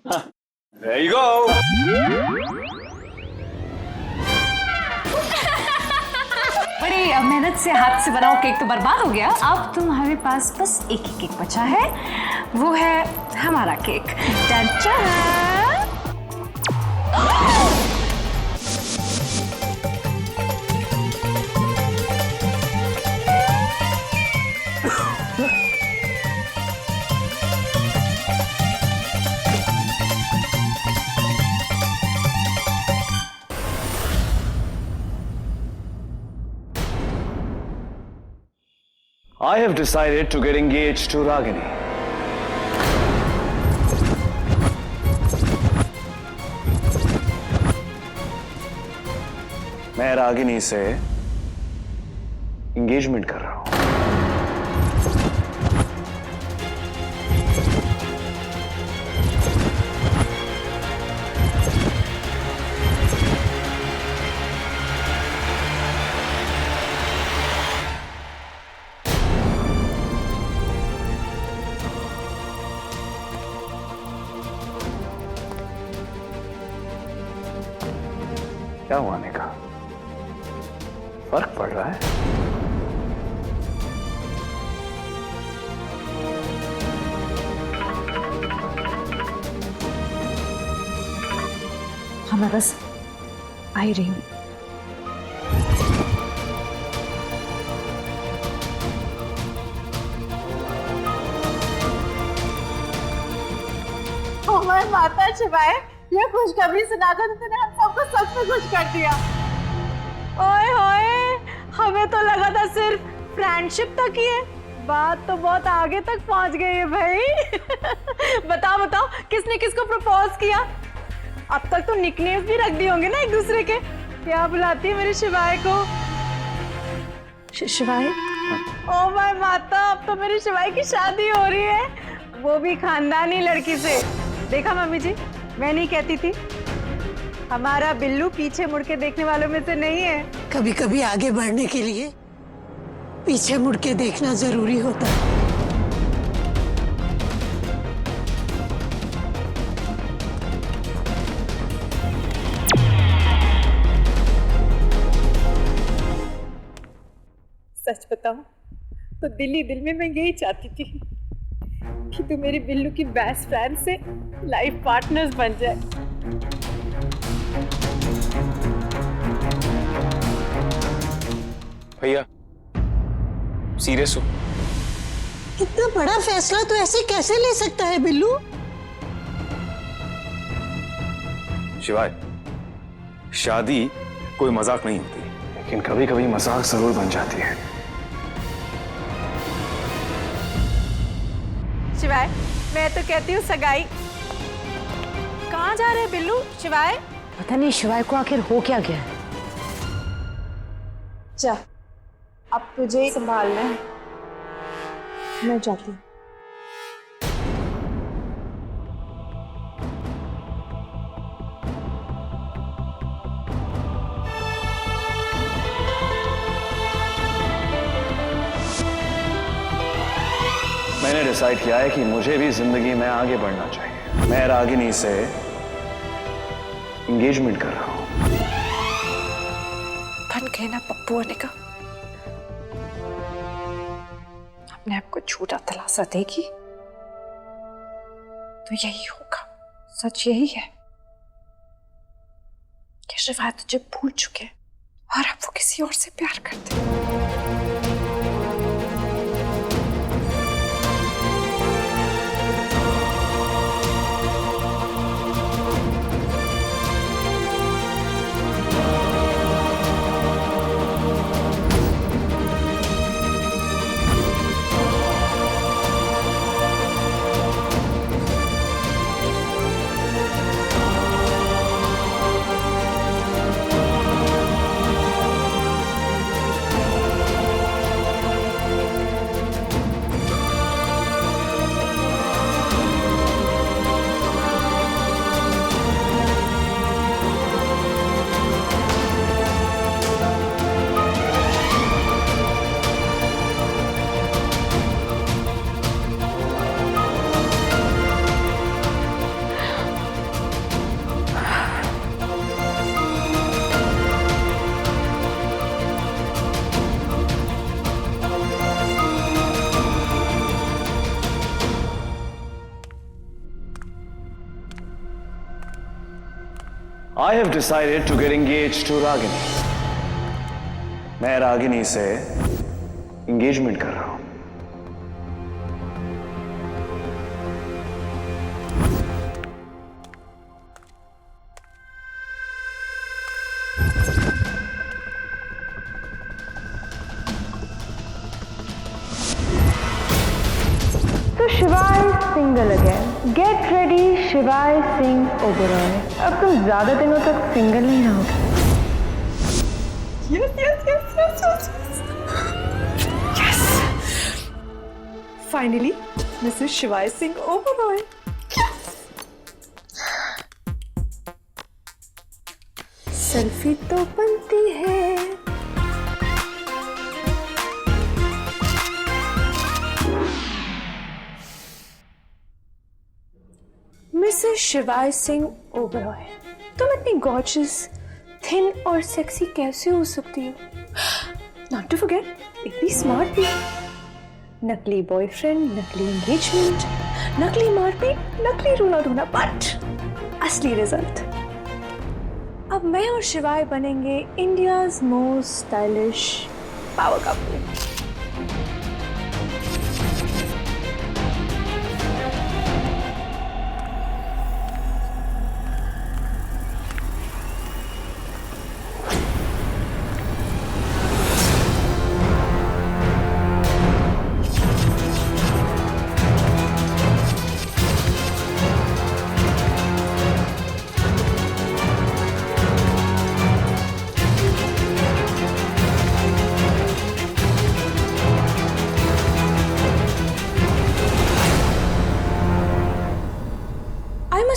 There you go. बड़ी मेहनत से हाथ से बनाओ केक तो बर्बाद हो गया। अब तुम्हारे पास बस एक ही केक बचा है, वो है हमारा cake. I have decided to get engaged to Ragini. मैं रागिनी से एंगेजमेंट कर रहा हूं। क्या हुआ निका? फर्क पड़ रहा है? हाँ मैं बस आ ही रही हूँ। ओह माता शिवाय, ये खुशखबरी सुनाकर तो तूने हम सबको सच में खुश कर दिया। ओए होए, हमें तो लगा था सिर्फ फ्रेंडशिप तक ही है, बात तो बहुत आगे तक पहुंच गई है भाई। बताओ बताओ, किसने किसको प्रपोज किया? अब तक तो निकनेम्स भी रख दिए होंगे ना एक दूसरे के। क्या बुलाती है मेरी शिवाय को? शिवाय? ओ माय माता, अब तो मेरी शिवाय की शादी हो रही है, वो भी खानदानी लड़की से। देखा मम्मी जी, मैं नहीं कहती थी, हमारा बिल्लू पीछे मुड़ के देखने वालों में से नहीं है। कभी कभी आगे बढ़ने के लिए पीछे मुड़ के देखना जरूरी होता है। सच बताऊं तो दिल ही दिल में मैं यही चाहती थी कि तू मेरी बिल्लू की बेस्ट फ्रेंड से लाइफ पार्टनर्स बन जाए। भैया सीरियस हो? इतना बड़ा फैसला तो ऐसे कैसे ले सकता है बिल्लू? शिवाय, शादी कोई मजाक नहीं होती, लेकिन कभी कभी मजाक जरूर बन जाती है। शिवाय, मैं तो कहती हूँ सगाई। कहाँ जा रहे बिल्लू? शिवाय, पता नहीं शिवाय को आखिर हो क्या गया है। जा, अब तुझे ही संभालना है, मैं जाती हूँ। मैंने डिसाइड किया है कि मुझे भी जिंदगी में आगे बढ़ना चाहिए। मैं रागिनी से एंगेजमेंट कर रहा हूं। बन गए ना पप्पू होने का। अपने आप को झूठा दिलासा देगी तो यही होगा। सच यही है कि शिवाय तुझे भूल चुके हैं और अब वो किसी और से प्यार करते हैं। I have decided to get engaged to Ragini. मैं रागिनी से एंगेजमेंट कर रहा हूं. तो शिवाय सिंगल अगेन. गेट रेडी शिवाय सिंह ओबेरॉय. अब तुम ज्यादा दिनों तक सिंगल नहीं रहोगे. Yes, yes, yes, yes, yes. Yes. Finally, Mrs. Shivai Singh Oberoi. Selfie तो बनती है. मिसेस शिवाय सिंह ओबेरॉय, तुम इतनी गॉर्जियस, थिन और सेक्सी कैसे हो सकती हो? नॉट टू फॉरगेट, इतनी स्मार्ट भी. नकली बॉयफ्रेंड, नकली एंगेजमेंट, नकली मारपीट, नकली रोना धोना, बट असली रिजल्ट. अब मैं और शिवाय बनेंगे India's most stylish power couple.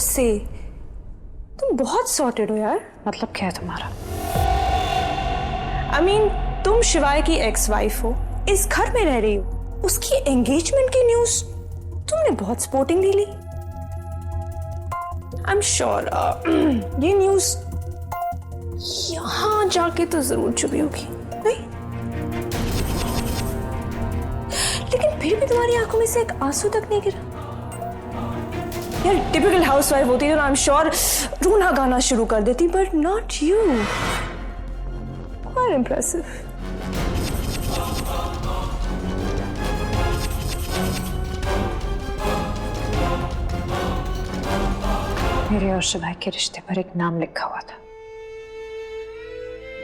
से तुम बहुत सॉर्टेड हो यार. मतलब क्या है तुम्हारा? I mean, तुम शिवाय की एक्स वाइफ हो, इस घर में रह रही हो, उसकी एंगेजमेंट की न्यूज तुमने बहुत स्पोर्टिंगली ली. आई एम श्योर ये न्यूज यहां जाके तो जरूर छुपी होगी, नहीं? लेकिन फिर भी तुम्हारी आंखों में से एक आंसू तक नहीं गिरा. यार टिपिकल हाउसवाइफ होती तो आई एम श्योर रोना गाना शुरू कर देती, but not you. Quite impressive. मेरे और शिवाय के रिश्ते पर एक नाम लिखा हुआ था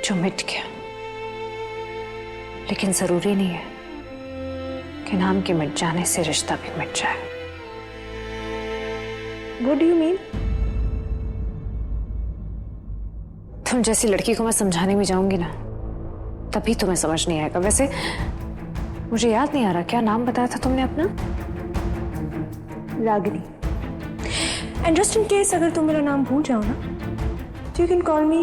जो मिट गया. लेकिन जरूरी नहीं है कि नाम के मिट जाने से रिश्ता भी मिट जाए. What do you mean? तुम जैसी लड़की को मैं समझाने में जाऊंगी ना, तभी तुम्हें समझ नहीं आएगा. वैसे मुझे याद नहीं आ रहा, क्या नाम बताया था तुमने अपना? Ragini. And just in case अगर तुम मेरा नाम भूल जाओ ना, तो you can call me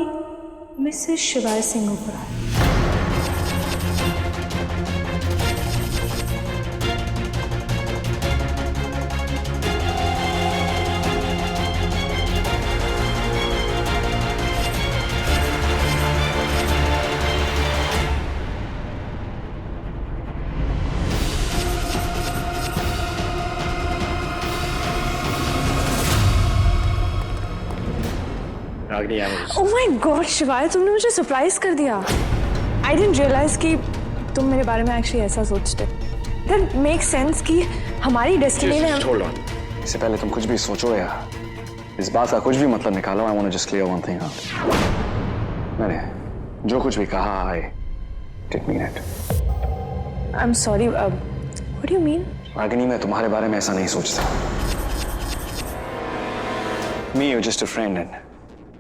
Mrs शिवाय Singh Oberoi. Oh my God, शिवाय, तुमने मुझे सरप्राइज कर दिया. I didn't realize कि तुम मेरे बारे में एक्चुअली ऐसा सोचते. That makes sense कि हमारी डेस्टिनी ने. Hold on. इससे पहले तुम कुछ भी सोचो या इस बात का कुछ भी मतलब निकालो. I want to just clear one thing out. मैंने जो कुछ भी कहा, I didn't mean it. I'm sorry. What do you mean? Ragini, मैं तुम्हारे बारे में ऐसा नहीं सोचता. Me, you're just a friend and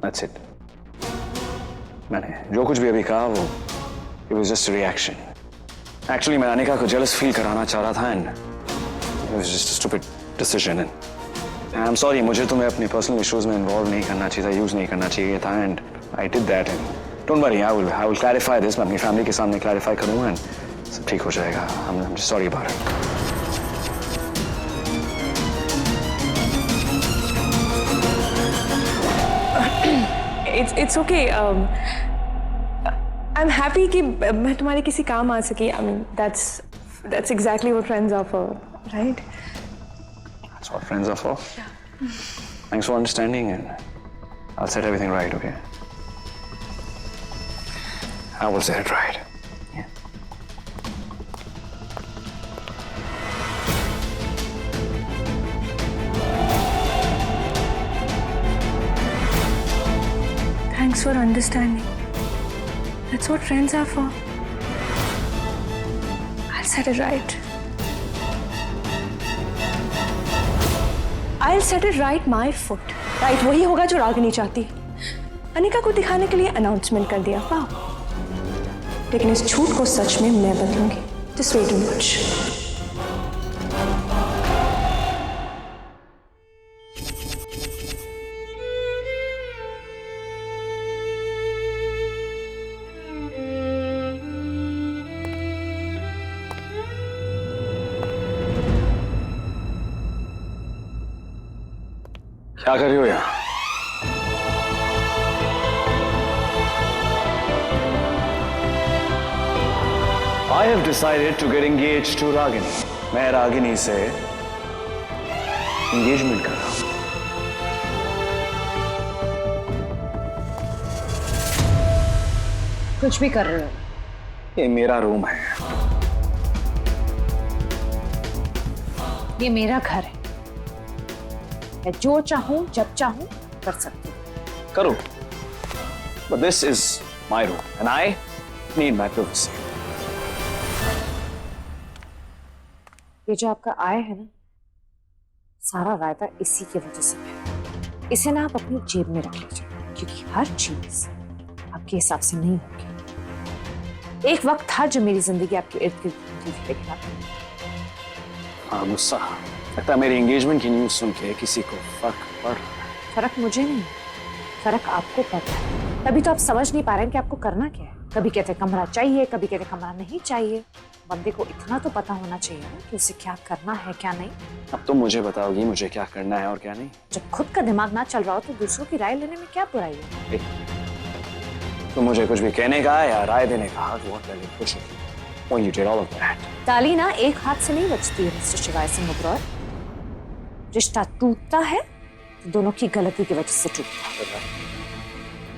that's it. मैंने जो कुछ भी अभी कहा वो it was just a reaction. Actually मैं अनिका को jealous feel कराना चाह रहा था and it was just a stupid decision and I'm sorry, मुझे तुम्हें अपने personal issues में involve नहीं करना चाहिए था, use नहीं करना चाहिए था and I did that and don't worry, I will clarify this. मैं अपनी family के सामने clarify करूँगा and सब ठीक हो जाएगा. I'm just sorry about it. It's okay. I'm happy कि मैं तुम्हारे किसी काम आ सकी. I mean, that's exactly what friends are for, right? That's what friends are for. Yeah. Thanks for understanding and I'll set everything right, okay? I will set it right. Yeah. Thanks for understanding. That's what friends are for. I'll set it right. I'll set it right my foot. Right वही होगा जो रागिनी चाहती है। अनिका को दिखाने के लिए announcement कर दिया, वाह। लेकिन इस झूठ को सच में मैं बदलूंगी। Just wait and watch. क्या कर रही हो यहाँ? I have decided to get engaged to Ragini. मैं रागिनी से engagement कर रहा हूँ। कुछ भी कर रहे हो। ये मेरा रूम है। ये मेरा घर है। मैं जो चाहूं जब चाहूं कर सकती हूं। करो। But this is my room and I need my privacy. ये जो आपका आय है ना, सारा रायता इसी की वजह से है। इसे ना आप अपनी जेब में रख लीजिए, क्योंकि हर चीज आपके हिसाब से नहीं होगी। एक वक्त था जब मेरी जिंदगी आपके इर्द गिर्द घूमती थी, लेकिन अब हाँ, गुस्सा लगता है मेरी एंगेजमेंट की न्यूज़ सुन के किसी को फर्क पड़ रहा है। फर्क मुझे नहीं, फर्क आपको पड़ रहा है। तभी तो आप समझ नहीं पा रहे हैं कि आपको करना क्या है। कभी कहते कमरा चाहिए, कभी कहते कमरा नहीं चाहिए। बंदे को इतना तो पता होना चाहिए ना कि उसे क्या करना है क्या नहीं। अब तुम मुझे बताओगी मुझे क्या करना है और क्या नहीं। जब खुद का दिमाग ना चल रहा हो तो दूसरों की राय लेने में क्या बुराई है? तुम मुझे कुछ भी कहने का या राय देने का तो बहुत पहले खुश हो। When you did all of that. ताली ना एक हाथ से नहीं बजती है मिस्टर शिवाय सिंह मुब्रौर। रिश्ता टूटता है तो दोनों की गलती की वजह से टूटता है।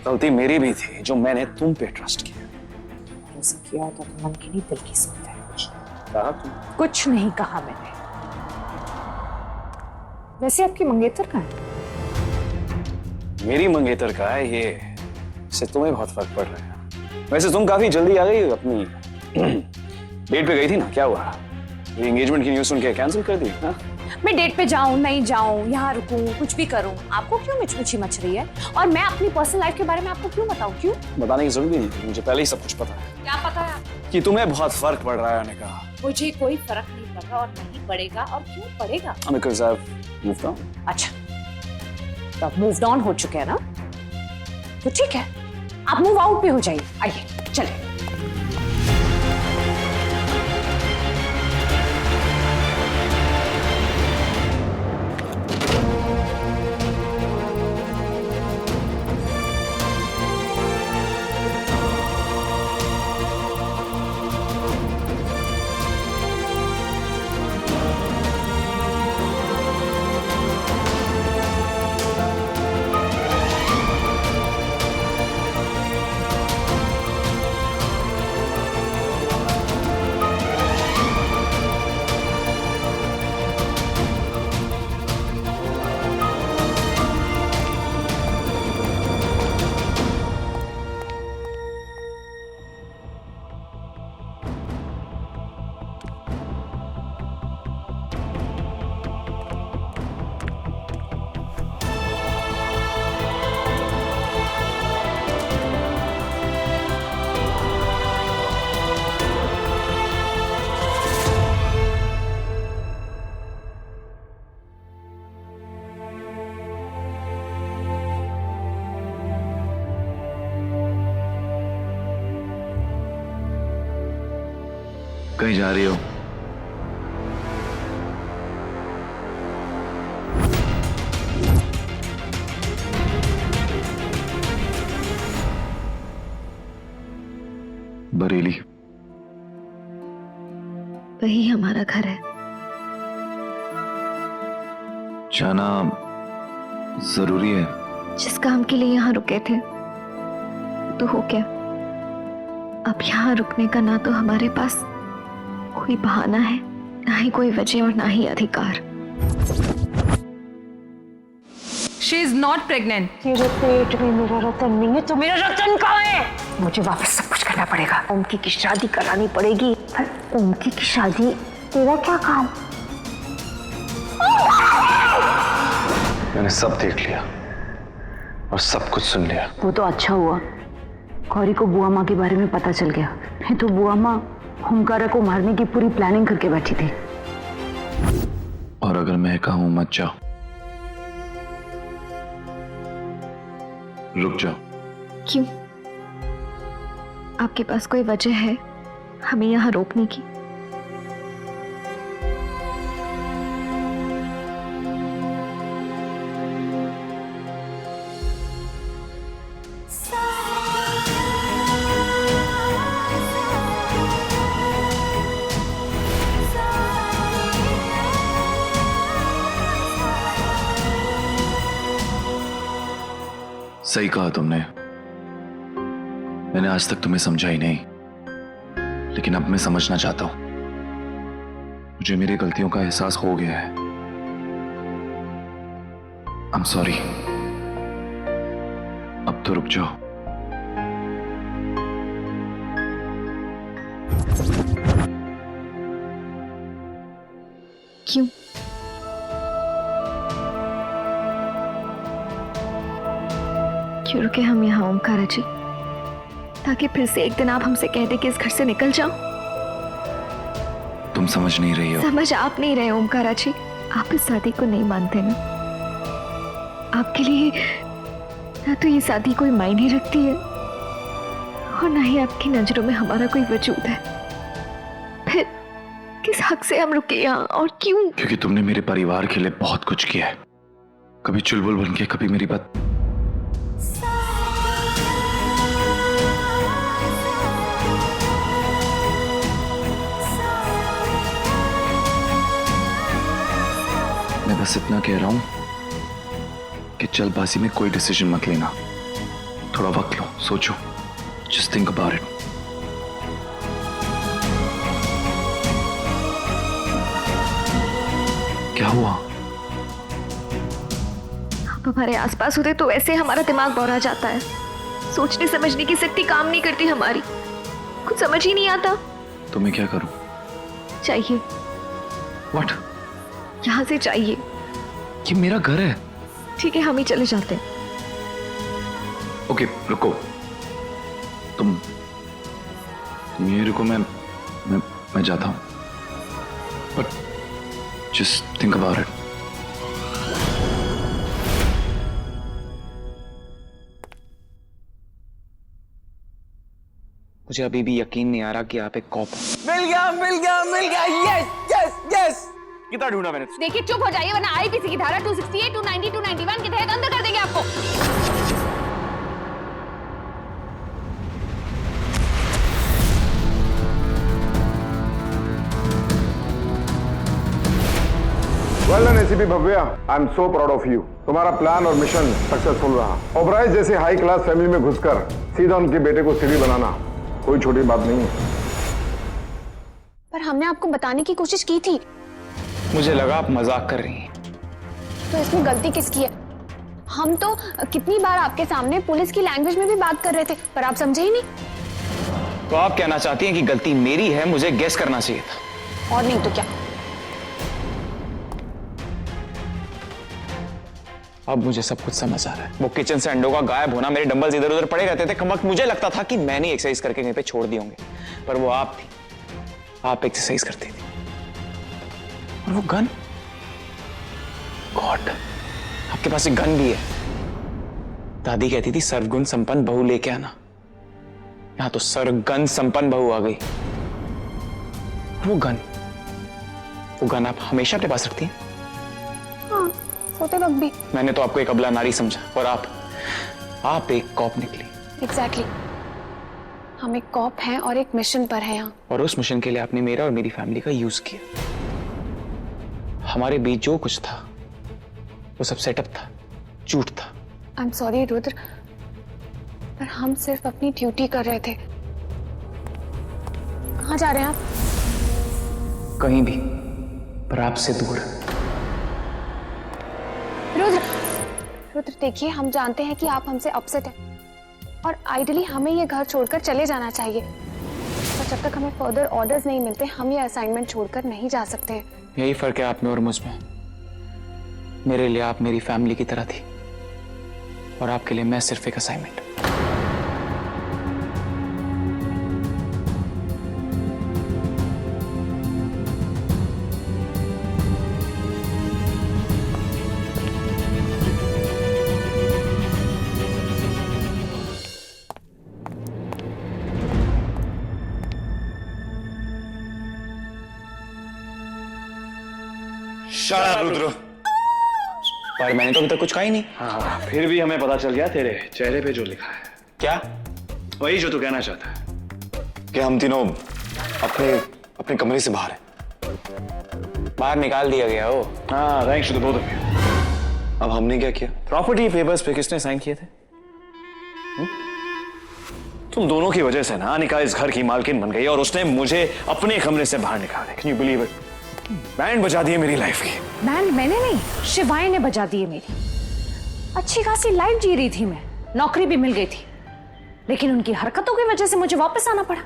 गलती मेरी भी थी जो मैंने तुम पे ट्रस्ट किया। भरोसा किया होता तो मन की नहीं दिल की सुनते हैं। कहा तुम? कुछ नहीं कहा मैंने। वैसे आपकी मंगेतर कहाँ है? मेरी मंगेतर का है ये, इससे तुम्हें बहुत फर्क पड़ रहा है। वैसे तुम काफी जल्दी आ गई अपनी डेट पे गई थी ना, क्या हुआ? ये एंगेजमेंट की न्यूज़ सुन के कैंसिल कर दी? हाँ? मैं डेट पे जाऊं नहीं जाऊं, यहाँ रुकूं, कुछ भी करूं, आपको क्यों मिचमिची मच रही है? और मैं अपनी पर्सनल लाइफ के बारे में आपको क्यों बताऊं? क्यों बताने की जरूरत नहीं थी, मुझे पहले ही सब कुछ पता है। क्या पता है आपको? कि तुम्हें बहुत फर्क पड़ रहा है अनिका। मुझे कोई फर्क नहीं पड़ रहा और नहीं पड़ेगा। और क्यों पड़ेगा? Because I've moved on. अच्छा, तो आप मूव ऑन हो चुके हैं ना, तो ठीक है, आप मूव आउट भी हो जाइए। आइए चले। कहीं जा रही हो? बरेली। वही हमारा घर है। जाना जरूरी है? जिस काम के लिए यहाँ रुके थे तो हो गया। अब यहाँ रुकने का ना तो हमारे पास कोई बहाना है, ना ही कोई वजह और ना ही अधिकार। She is not pregnant. ये जो पेट में मेरा रतन नहीं है तो मेरा रतन कहाँ है? मुझे वापस सब कुछ करना पड़ेगा। ओमकी की शादी करानी पड़ेगी। पर ओमकी की शादी तेरा क्या काम? मैंने सब देख लिया और सब कुछ सुन लिया। वो तो अच्छा हुआ गौरी को बुआ माँ के बारे में पता चल गया, नहीं तो बुआ माँ हुमकारा को मारने की पूरी प्लानिंग करके बैठी थी। और अगर मैं कहूं मत जाओ, रुक जाओ। क्यों? आपके पास कोई वजह है हमें यहाँ रोकने की? सही कहा तुमने। मैंने आज तक तुम्हें समझा ही नहीं, लेकिन अब मैं समझना चाहता हूं। मुझे मेरी गलतियों का एहसास हो गया है। I am sorry. अब तो रुक जाओ। क्यों? क्यों रुके हम यहाँ ओमकारा जी? ताकि फिर से एक दिन आप हमसे कह दे कि इस घर से निकल जाओ। तुम समझ नहीं रही हो। समझ आप नहीं रहे ओमकारा जी। आप इस शादी को नहीं मानते ना। आपके लिए ना तो ये शादी कोई मायने रखती है और ना ही आपकी नजरों में हमारा कोई वजूद है। फिर किस हक से हम रुके यहाँ और क्यों? क्योंकि तुमने मेरे परिवार के लिए बहुत कुछ किया है। कभी चुलबुल बन के, कभी मेरी बात। मैं बस इतना कह रहा हूं कि जल्दबाजी में कोई डिसीजन मत लेना। थोड़ा वक्त लो, सोचो। Just think about it. क्या हुआ? आप हमारे आसपास होते तो ऐसे हमारा दिमाग बौरा जाता है। सोचने समझने की शक्ति काम नहीं करती हमारी। कुछ समझ ही नहीं आता। तो मैं क्या करूं? चाहिए। व्हाट? यहाँ से चाहिए। ये मेरा घर है। ठीक है, हम ही चले जाते हैं। ओके, रुको। तुम ये रुको। मैं जाता हूं। But just think about it. मुझे अभी भी यकीन नहीं आ रहा कि आप एक कॉप हो। मिल गया। यस। कितना ढूंढा मैंने? देखिए चुप हो जाइए वरना आईपीसी की धारा 268, 290, 291 के तहत अंदर कर देंगे आपको। Well done ACP Bhavya, I am so proud of you. तुम्हारा प्लान और मिशन सक्सेसफुल रहा। ओबराय जैसे हाई क्लास फैमिली में घुसकर सीधा उनके बेटे को सीढ़ी बनाना कोई छोटी बात नहीं है। पर हमने आपको बताने की कोशिश की थी। मुझे लगा आप मजाक कर रही हैं। तो इसमें गलती किसकी है? हम तो कितनी बार आपके सामने पुलिस की लैंग्वेज में भी बात कर रहे थे, पर आप समझे ही नहीं। तो आप कहना चाहती हैं कि गलती मेरी है, मुझे गेस करना चाहिए था। और नहीं तो क्या। अब मुझे सब कुछ समझ आ रहा है। वो किचन से अंडों का गायब होना, मेरे डंबल्स इधर उधर पड़े रहते थे। कम वक्त मुझे लगता था कि मैंने एक्सरसाइज करके कहीं पे छोड़ दिए होंगे, पर वो आप थी। आप एक्सरसाइज करती थी। और वो गन, गॉड, आपके पास एक गन भी है। दादी कहती थी सर्वगुण संपन्न बहू लेके आना। यहां तो सर्वगुण संपन्न बहू आ गई। वो गन आप हमेशा अपने पास रखती हैं? हाँ, सोते वक्त भी। मैंने तो आपको एक अबला नारी समझा और आप एक कॉप निकली। एग्जैक्टली। हम एक कॉप हैं और एक मिशन पर हैं यहाँ। और उस मिशन के लिए आपने मेरा और मेरी फैमिली का यूज किया। हमारे बीच जो कुछ था वो सब सेटअप था, झूठ था। आई एम सॉरी रुद्र, पर हम सिर्फ अपनी ड्यूटी कर रहे थे। कहाँ जा रहे हैं आप? कहीं भी, पर आपसे दूर। रुद्र, रुद्र देखिए, हम जानते हैं कि आप हमसे अपसेट हैं और आइडियली हमें ये घर छोड़कर चले जाना चाहिए, पर जब तक हमें फर्दर ऑर्डर्स नहीं मिलते हम ये असाइनमेंट छोड़कर नहीं जा सकते। यही फर्क है आप में और मुझ में। मेरे लिए आप मेरी फैमिली की तरह थी और आपके लिए मैं सिर्फ एक असाइनमेंट। रुद्र, पर मैंने तो अभी तक कुछ कहा ही नहीं। हाँ, फिर भी हमें पता चल गया तेरे चेहरे पे जो लिखा है। क्या? वही जो तू कहना चाहता है कि हम तीनों अपने कमरे से बाहर हैं। बाहर निकाल दिया गया हो। हाँ, thanks to the both of you. अब हमने क्या किया? प्रॉपर्टी पेपर्स पे किसने साइन किए थे? तुम दोनों की वजह से ना अनिका इस घर की मालकिन बन गई और उसने मुझे अपने कमरे से बाहर निकाला। Can you believe it? Band बजा दिए मेरी लाइफ की। बैंड मैंने नहीं, शिवाय ने बजा दिए मेरी। अच्छी खासी लाइफ जी रही थी मैं, नौकरी भी मिल गई थी, लेकिन उनकी हरकतों की वजह से मुझे वापस आना पड़ा।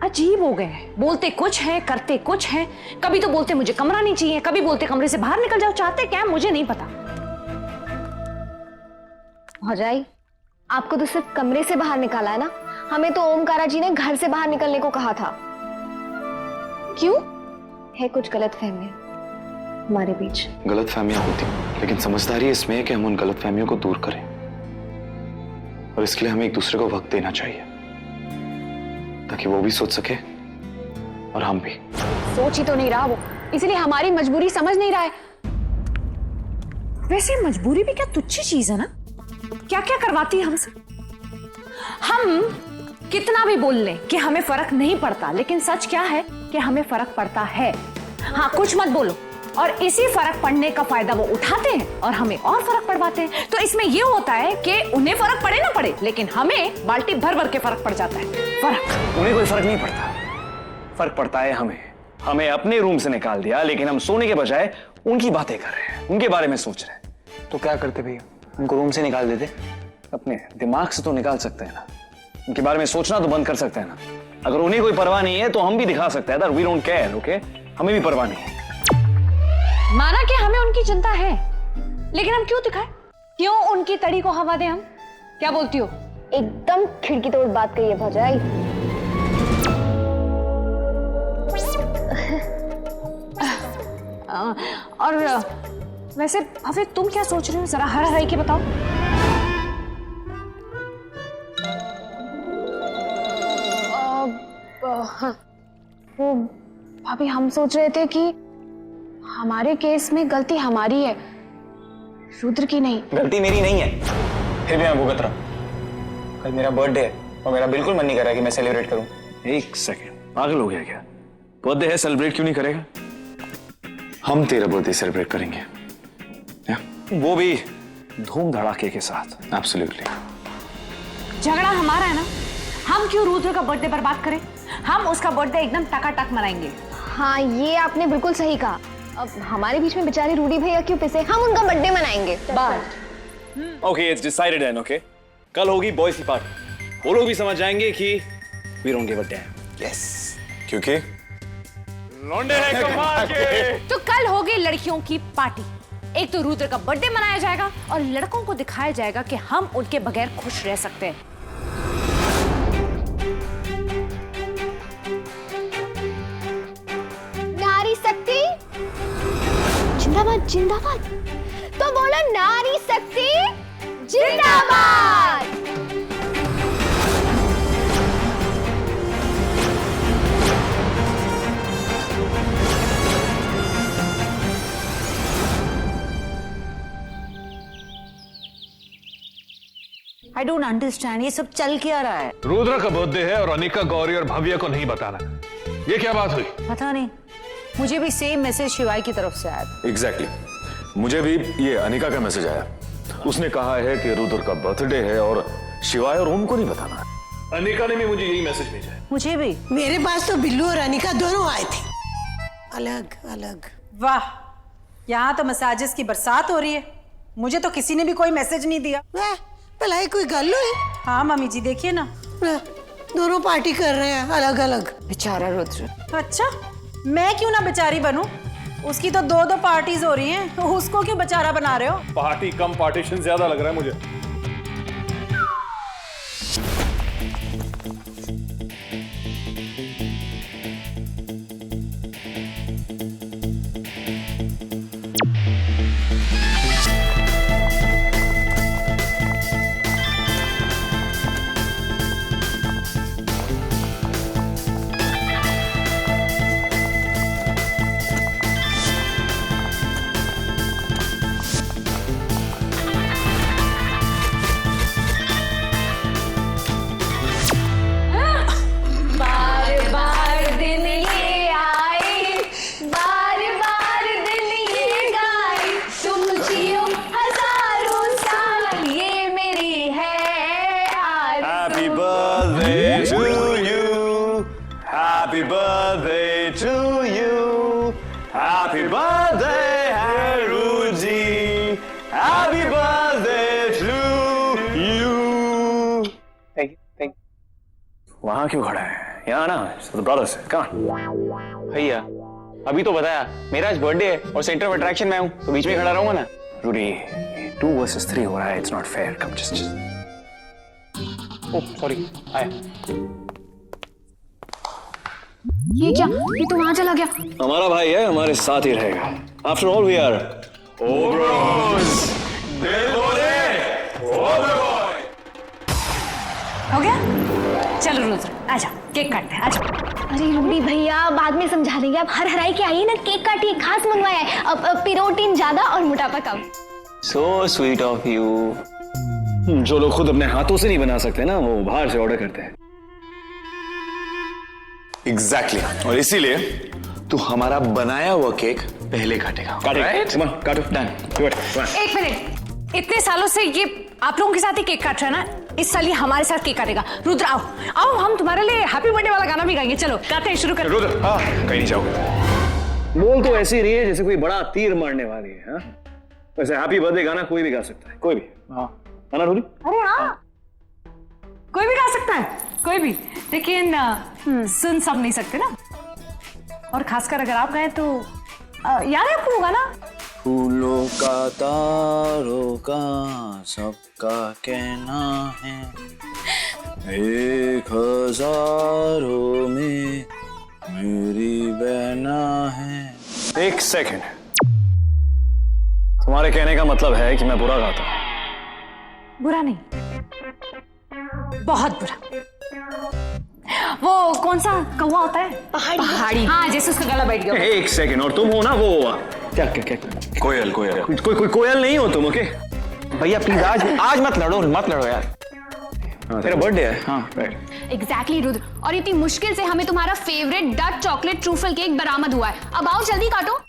अजीब हो गए हैं, बोलते कुछ है करते कुछ है। कभी तो बोलते मुझे कमरा नहीं चाहिए, कभी बोलते कमरे से बाहर निकल जाओ। चाहते क्या मुझे नहीं पता। भौजाई, आपको तो सिर्फ कमरे से बाहर निकाला है ना, हमें तो ओमकारा जी ने घर से बाहर निकलने को कहा था। क्यों? है कुछ गलतफहमियां हमारे बीच। गलतफहमियां होती, लेकिन समझदारी इसमें है कि हम उन गलतफहमियों को दूर करें और इसके लिए हमें एक दूसरे को वक्त देना चाहिए ताकि वो भी सोच सके और हम भी। सोच ही तो नहीं रहा वो, इसलिए हमारी मजबूरी समझ नहीं रहा है। वैसे मजबूरी भी क्या तुच्छी चीज है ना? क्या क्या करवाती है हमसे। हम कितना भी बोल लें कि हमें फर्क नहीं पड़ता, लेकिन सच क्या है कि हमें फर्क पड़ता है। हाँ, कुछ मत बोलो। और इसी फर्क पड़ने का फायदा वो उठाते हैं और हमें और फर्क पड़वाते हैं। तो इसमें ये होता है कि उन्हें फर्क पड़े ना पड़े, लेकिन हमें बाल्टी भर भर के फर्क पड़ जाता है। फर्क उन्हें कोई फर्क नहीं पड़ता, फर्क पड़ता है हमें। हमें अपने रूम से निकाल दिया, लेकिन हम सोने के बजाय उनकी बातें कर रहे हैं, उनके बारे में सोच रहे हैं। तो क्या करते भैया? उनको रूम से निकाल देते? अपने दिमाग से तो निकाल सकते हैं ना, उनके बारे में सोचना तो बंद कर सकते हैं ना। अगर उन्हें कोई परवाह नहीं है तो हम भी दिखा सकते हैं that we don't care. Okay, हमें भी परवाह नहीं है। माना कि हमें उनकी चिंता है, लेकिन हम क्यों दिखाएं? क्यों उनकी तड़ी को हवा दें हम? क्या बोलती हो? एकदम खिड़की तोड़ बात कही है भौजाई। और वैसे भव्य तुम क्या सोच रहे हो? जरा हर हराई के बताओ। वो भाभी, हम सोच रहे थे कि हमारे केस में गलती हमारी है, रुद्र की नहीं। गलती मेरी नहीं है, फिर भी मैं भुगत रहा हूं। कल मेरा बर्थडे है और मेरा बिल्कुल मन नहीं कर रहा कि मैं सेलिब्रेट करूं। एक सेकेंड, पागल हो गया क्या? बर्थडे है, सेलिब्रेट क्यों नहीं करेगा? हम तेरा बर्थडे सेलिब्रेट करेंगे, वो भी धूम धड़ाके के साथ। एब्सोल्युटली। झगड़ा हमारा है ना, हम क्यों रुद्र का बर्थडे बर्बाद करें? हम उसका बर्थडे एकदम टकाटक मनाएंगे। हाँ, ये आपने बिल्कुल सही कहा। अब हमारे बीच में बेचारे रूडी भैया क्यों पिसे? हम उनका बर्थडे मनाएंगे। बस okay, it's decided then. Okay, कल होगी बॉयज की पार्टी। वो लोग भी समझ जाएंगे कि we don't give a damn. Yes, क्योंकि लौंडे हैं कमाल के। तो कल होगी लड़कियों की पार्टी। एक तो रुद्र का बर्थडे मनाया जाएगा और लड़कों को दिखाया जाएगा कि हम उनके बगैर खुश रह सकते हैं। नारी शक्ति जिंदाबाद, जिंदाबाद। तो बोलो नारी शक्ति जिंदाबाद। आई डोंट अंडरस्टैंड, ये सब चल क्या रहा है? रुद्र का बर्थडे है और अनिका, गौरी और भव्य को नहीं बताना। ये क्या बात हुई? पता नहीं, मुझे भी सेम मैसेज शिवाय की तरफ से आया। एग्जैक्टली, मुझे भी ये अनिका का मैसेज आया उसने कहा है कि रुद्र का बर्थडे है और शिवाय और ओम को नहीं बताना है। अनिका ने भी मुझे यही मैसेज भेजा है। मुझे भी। मेरे पास तो बिल्लू और अनिका दोनों आए थे, अलग अलग। वाह, यहाँ तो मसाजेस की बरसात हो रही है। मुझे तो किसी ने भी कोई मैसेज नहीं दिया। वाह, भलाई कोई गल्लो है? हाँ मम्मी जी, देखिए ना, दोनों पार्टी कर रहे हैं अलग अलग। बेचारा रुद्र। अच्छा, मैं क्यों ना बेचारी बनूं? उसकी तो दो पार्टीज हो रही हैं, तो उसको क्यों बेचारा बना रहे हो? पार्टी कम पार्टीशन ज्यादा लग रहा है मुझे। Happy birthday to you. Happy birthday, Haruji. Happy birthday to you. Thank you. वहाँ क्यों खड़ा है? यहाँ ना, तो ब्रदर्स है। कहाँ? भैया, अभी तो बताया मेरा आज बर्थडे है और सेंटर ऑफ अट्रैक्शन मैं हूँ, तो बीच में खड़ा रहूंगा ना। रूडी, 2 versus 3 हो रहा है। It's not fair. Come just. Oh sorry, आया। ये क्या? ये तो वहां चला गया। हमारा भाई है, हमारे साथ ही रहेगा। After all, we are Obros. हो गया? चलो रुद्र, आजा, केक काटते हैं, आजा। अरे रूडी भैया, बाद में समझा देंगे। आप हर हराई के आइए ना, केक काटिए, खास मंगवाया है। अब प्रोटीन ज्यादा और मोटापा कम। So sweet of you. जो लोग खुद अपने हाथों से नहीं बना सकते ना, वो बाहर से ऑर्डर करते हैं। एग्जैक्टली और इसीलिए तू हमारा बनाया हुआ केक पहले काटेगा। काटो। डन। एक मिनट, इतने सालों से ये आप लोगों के साथ ही केक काट रहा है ना, इस साल ये हमारे साथ केक काटेगा। रुद्र आओ आओ, हम तुम्हारे लिए हैप्पी बर्थडे वाला गाना भी गाएंगे। चलो काटते हैं, शुरू कर। रुद्र, हाँ, कहीं नहीं जाओगे। बोल तो ऐसी रही है जैसे कोई बड़ा तीर मारने वाली है। हाँ, वैसे हैप्पी बर्थडे गाना कोई भी गा सकता है, कोई भी। हाँ, गाना रूडी? अरे हाँ, कोई भी गा सकता है, कोई भी, लेकिन सुन सब नहीं सकते ना। और खासकर अगर आप गाएं तो याद है आपको वो गाना? फूलों का तारों का सबका कहना है, 1000 में मेरी बहना है। एक सेकंड, तुम्हारे कहने का मतलब है कि मैं बुरा गाता हूं? बुरा नहीं, बहुत बुरा। वो कौन सा कौवा होता है? पहाड़ी। हाँ, जैसे उसका गला बैठ गया। एक सेकंड, और तुम हो ना वो क्या कोयल। कोयल नहीं हो तुम? ओके भैया प्लीज आज मत लड़ो यार। तेरा बर्थडे है। हाँ राइट। एग्जैक्टली रुद्र, और इतनी मुश्किल से हमें तुम्हारा favourite Dutch chocolate truffle cake बरामद हुआ है। अब आओ जल्दी काटो।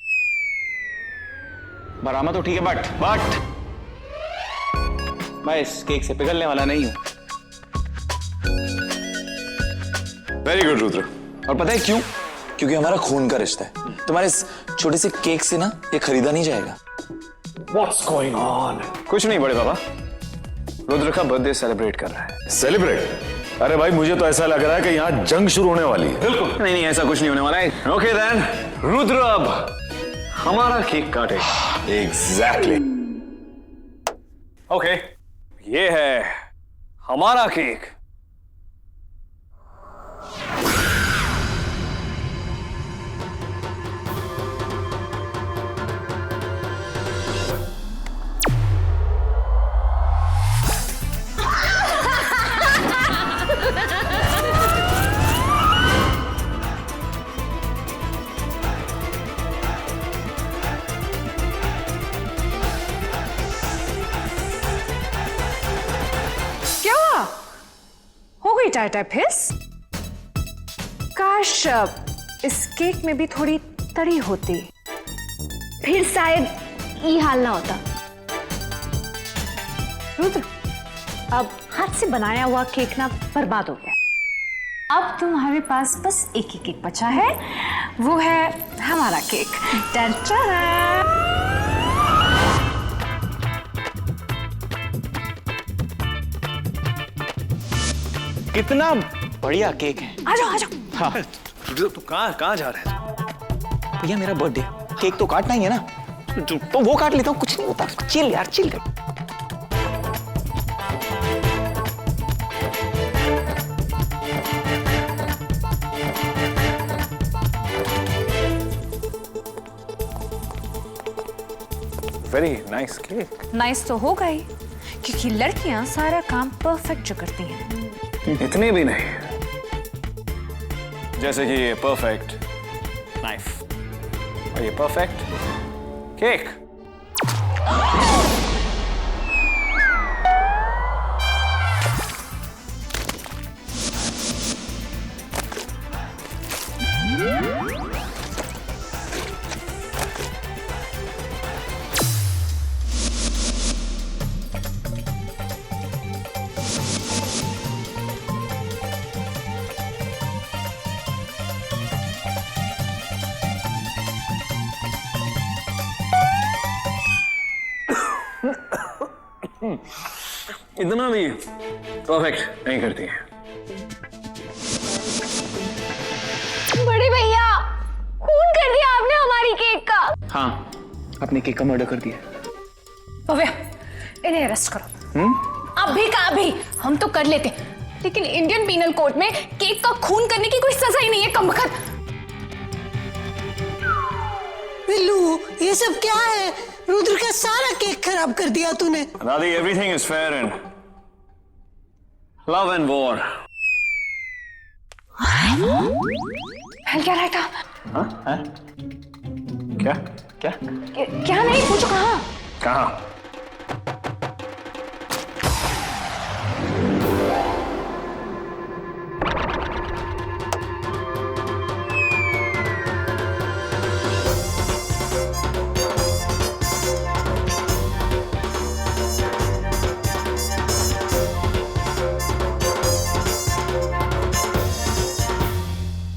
बरामद तो ठीक है, बट मैं इस केक से पिघलने वाला नहीं हूं। Very good Rudra. और पता है क्यों? क्योंकि हमारा खून का रिश्ता है। तुम्हारे इस छोटे से केक से ना ये खरीदा नहीं जाएगा। What's going on? कुछ नहीं बड़े बाबा, रुद्र का बर्थडे सेलिब्रेट कर रहा है। सेलिब्रेट? अरे भाई, मुझे तो ऐसा लग रहा है कि यहाँ जंग शुरू होने वाली है। बिल्कुल नहीं, ऐसा कुछ नहीं होने वाला है। ओके देन, रुद्र अब हमारा केक काटे। एग्जैक्टली। ओके, ये है हमारा केक। हो गई टाटा फिस? काश इस केक में भी थोड़ी तड़ी होती, फिर शायद ये हाल ना होता। रुद्र, अब हाथ से बनाया हुआ केक ना बर्बाद हो गया। अब तुम्हारे पास बस एक ही केक बचा है, वो है हमारा केक। टन-टन! कितना बढ़िया केक है। आ जाओ। हाँ तू कहाँ जा रहा है? भैया मेरा बर्थडे, केक तो काटना ही है ना, तो वो काट लेता हूँ, कुछ नहीं होता। चिल यार, चिल कर। Very nice cake. नाइस तो होगा ही, क्योंकि लड़कियां सारा काम परफेक्ट जो करती हैं। इतने भी नहीं, जैसे कि ये परफेक्ट नाइफ और ये परफेक्ट केक। इतना भी परफेक्ट नहीं करती है। बड़े भैया, खून कर दिया आपने हमारी केक का। हाँ, आपने केक का मर्डर कर दिया। भव्या, इन्हें अरेस्ट करो। अभी का अभी हम तो कर लेते, लेकिन इंडियन पीनल कोड में केक का खून करने की कोई सजा ही नहीं है, कमबख्त। बिल्लू, ये सब क्या है? रुद्र का सारा केक खराब कर दिया तूने। Radhi, everything is fair in love and war. फैल क्या रहा था? क्या क्या क्या नहीं, पूछो कहाँ? कहाँ?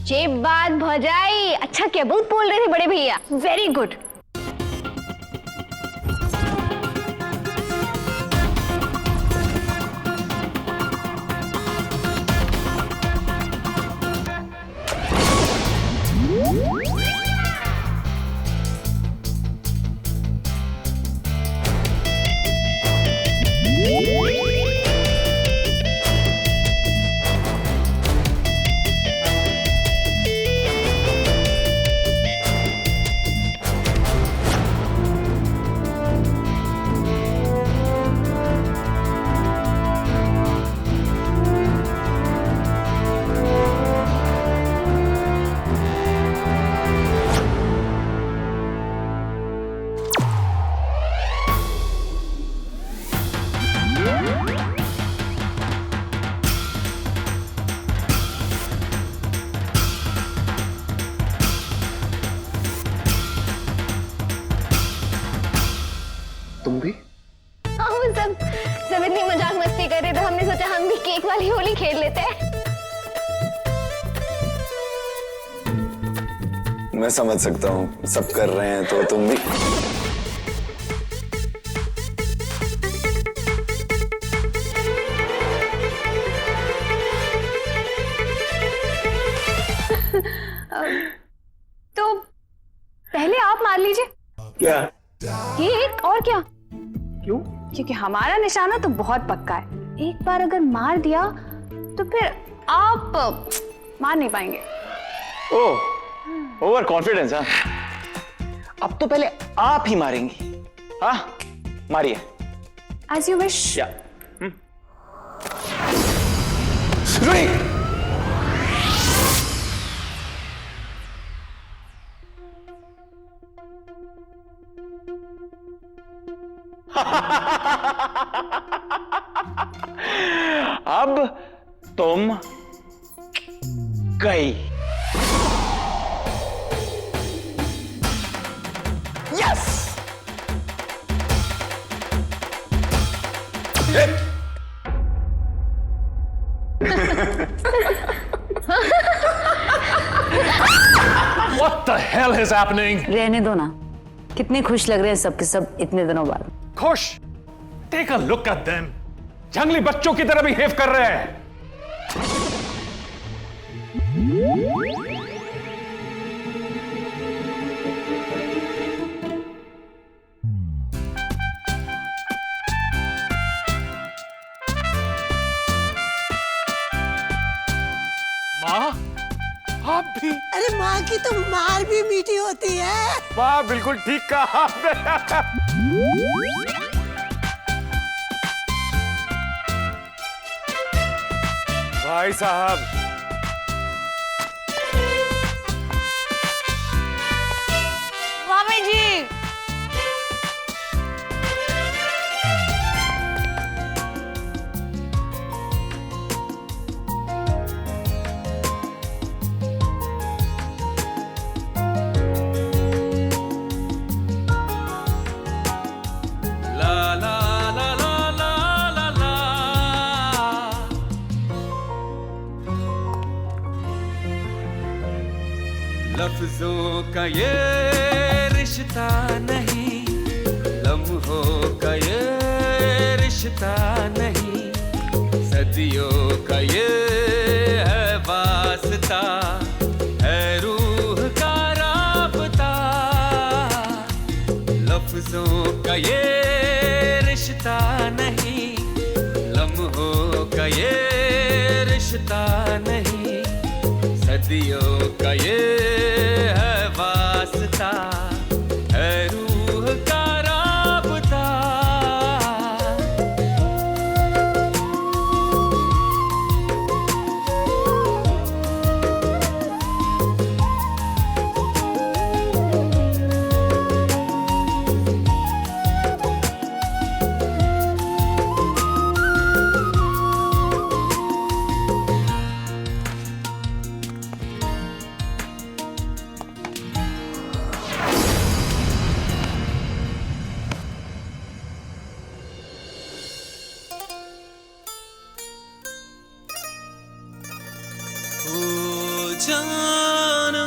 ये बात भौजाई, अच्छा क्या बहुत बोल रहे थे बड़े भैया, वेरी गुड। तुम भी? हम सब इतनी मजाक मस्ती कर रहे थे, हमने सोचा हम भी केक वाली होली खेल लेते हैं। मैं समझ सकता हूँ, सब कर रहे हैं तो तुम भी। तो पहले आप मार लीजिए। क्या? केक, और क्या? क्यों? क्योंकि हमारा निशाना तो बहुत पक्का है, एक बार अगर मार दिया तो फिर आप मार नहीं पाएंगे। ओह, ओवर कॉन्फिडेंस। हाँ, अब तो पहले आप ही मारेंगी। हाँ, मारिए। As you wish. या। रुई। अब तुम गई। Yes. What the hell is happening? रहने दो ना, कितने खुश लग रहे हैं सबके सब इतने दिनों बाद। खुश? Take a look at them. जंगली बच्चों की तरह बिहेव कर रहे हैं। माँ, आप भी? अरे माँ की तो मार भी मीठी होती है। वाह, बिल्कुल ठीक कहा आपने। भाई साहब, मामी जी, लफ्जों का ये रिश्ता नहीं, लम्हों का ये रिश्ता नहीं, सदियों का ये है वास्ता, है रूह का राबता। लफ्जों का ये रिश्ता नहीं, लम्हों का ये रिश्ता नहीं, सदियों का ये है वास्ता, है रूह का राबता। जाना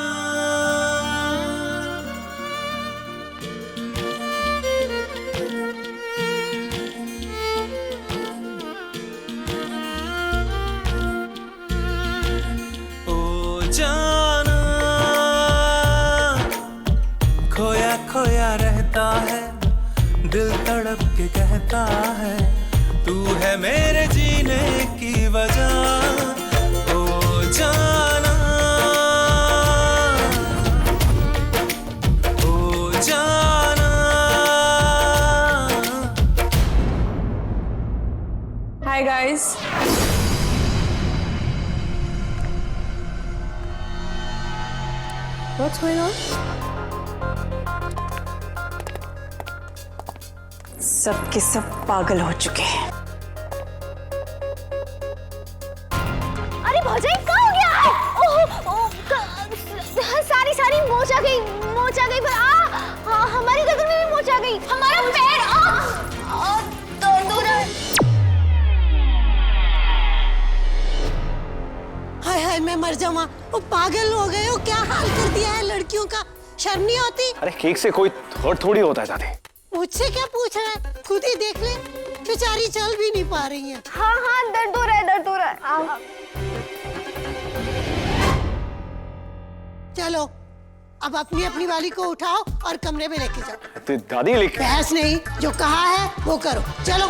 ओ जाना, खोया खोया रहता है, दिल तड़प के कहता है, तू है मेरे जीने की वजह। ओ जाना, ओ जाना। Hi guys, what's going on? सब के सब पागल हो चुके हैं। अरे भौजाई कहाँ हो गया? सारी मोच आ गई, मोच आ गई। पर हमारी गर्दन में भी मोच आ गई, हमारा पैर दर्द हो रहा है। हाय हाय, मैं मर जाऊँ। वो पागल हो गए हो, क्या हाल कर दिया है लड़कियों का। शर्म नहीं आती? अरे केक से कोई हर्ट थोड़ी होता है दादी। मुझसे क्या पूछ रहा है, खुद ही देख ले, बेचारी चल भी नहीं पा रही है। हाँ हाँ, दर्द हो रहा है, दर्द हो रहा है। चलो अब अपनी अपनी वाली को उठाओ और कमरे में लेके जाओ। तो दादी लेके बहस नहीं, जो कहा है वो करो, चलो।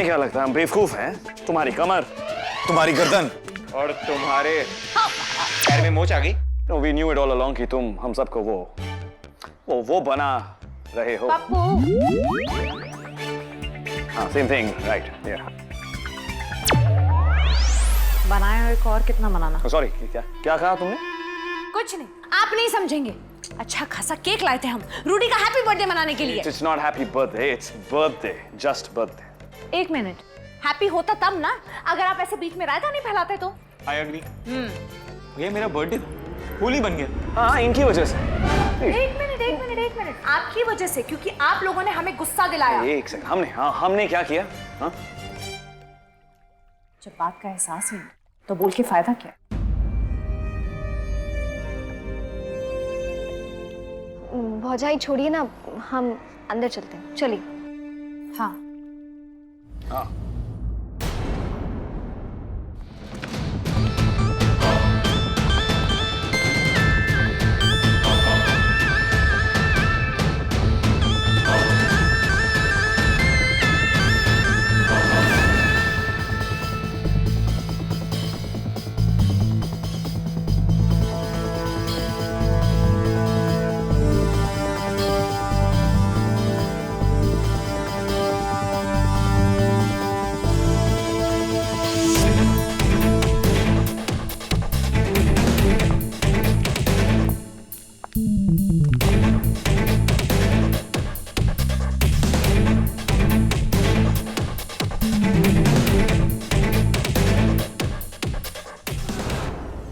तुम्हें क्या लगता है हम बेवकूफ हैं? तुम्हारी कमर, तुम्हारी गर्दन और तुम्हारे पैर में मोच आ गई। No, we knew it all along कि तुम हम सबको वो बना रहे हो। पप्पू हाँ, same thing, right? Yeah. बनाए हुए को और कितना बनाना? Sorry, क्या कहा तुमने? कुछ नहीं, आप नहीं समझेंगे। अच्छा खासा केक लाए थे हम रूडी का हैप्पी बर्थडे मनाने के लिए। It's not happy birthday, it's birthday, just birthday. एक मिनट, हैप्पी होता तब ना अगर आप ऐसे बीच में रायता नहीं फैलाते तो। I agree. ये मेरा बर्थडे होली बन गया। हाँ, इनकी वजह से। एक मिनट आपकी वजह से, क्योंकि आप लोगों ने हमें गुस्सा दिलाया। एक सेकंड, हमने क्या किया? हाँ? जब बात का एहसास ही नहीं तो बोल के फायदा क्या? भौजाई छोड़िए ना, हम अंदर चलते हैं, चलिए। हाँ हाँ।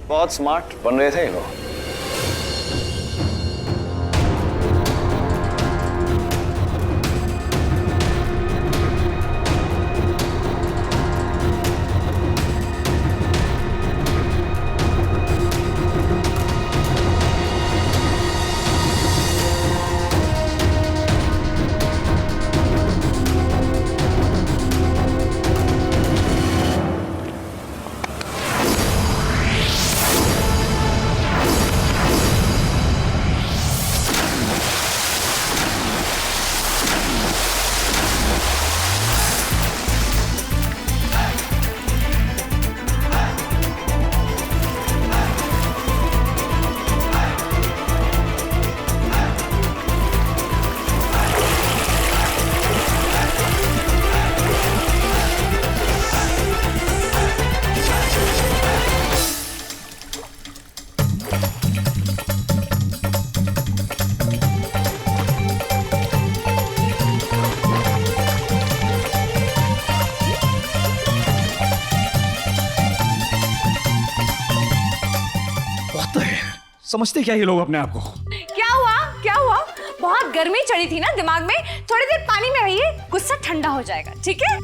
बहुत स्मार्ट बन रहे थे ये लोग। समझते क्या ये लोग अपने आप को? क्या हुआ? बहुत गर्मी चढ़ी थी ना दिमाग में, थोड़ी देर पानी में रहिए, गुस्सा ठंडा हो जाएगा, ठीक है?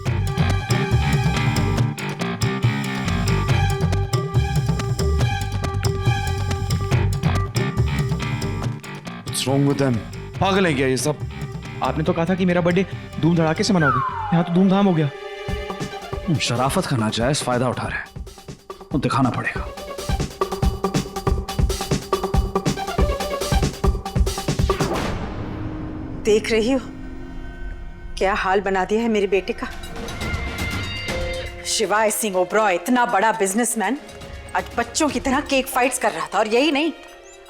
What's wrong with them? पागल है क्या ये सब? आपने तो कहा था कि मेरा बर्थडे धूम धड़ाके से मनाओगे, यहाँ तो धूमधाम हो गया। शराफत का नाजायज फायदा उठा रहे हैं, वो दिखाना पड़ेगा। देख रही हो क्या हाल बना दिया है मेरे बेटे का। शिवाय सिंह ओबरॉय इतना बड़ा बिजनेसमैन आज बच्चों की तरह केक फाइट्स कर रहा था, और यही नहीं,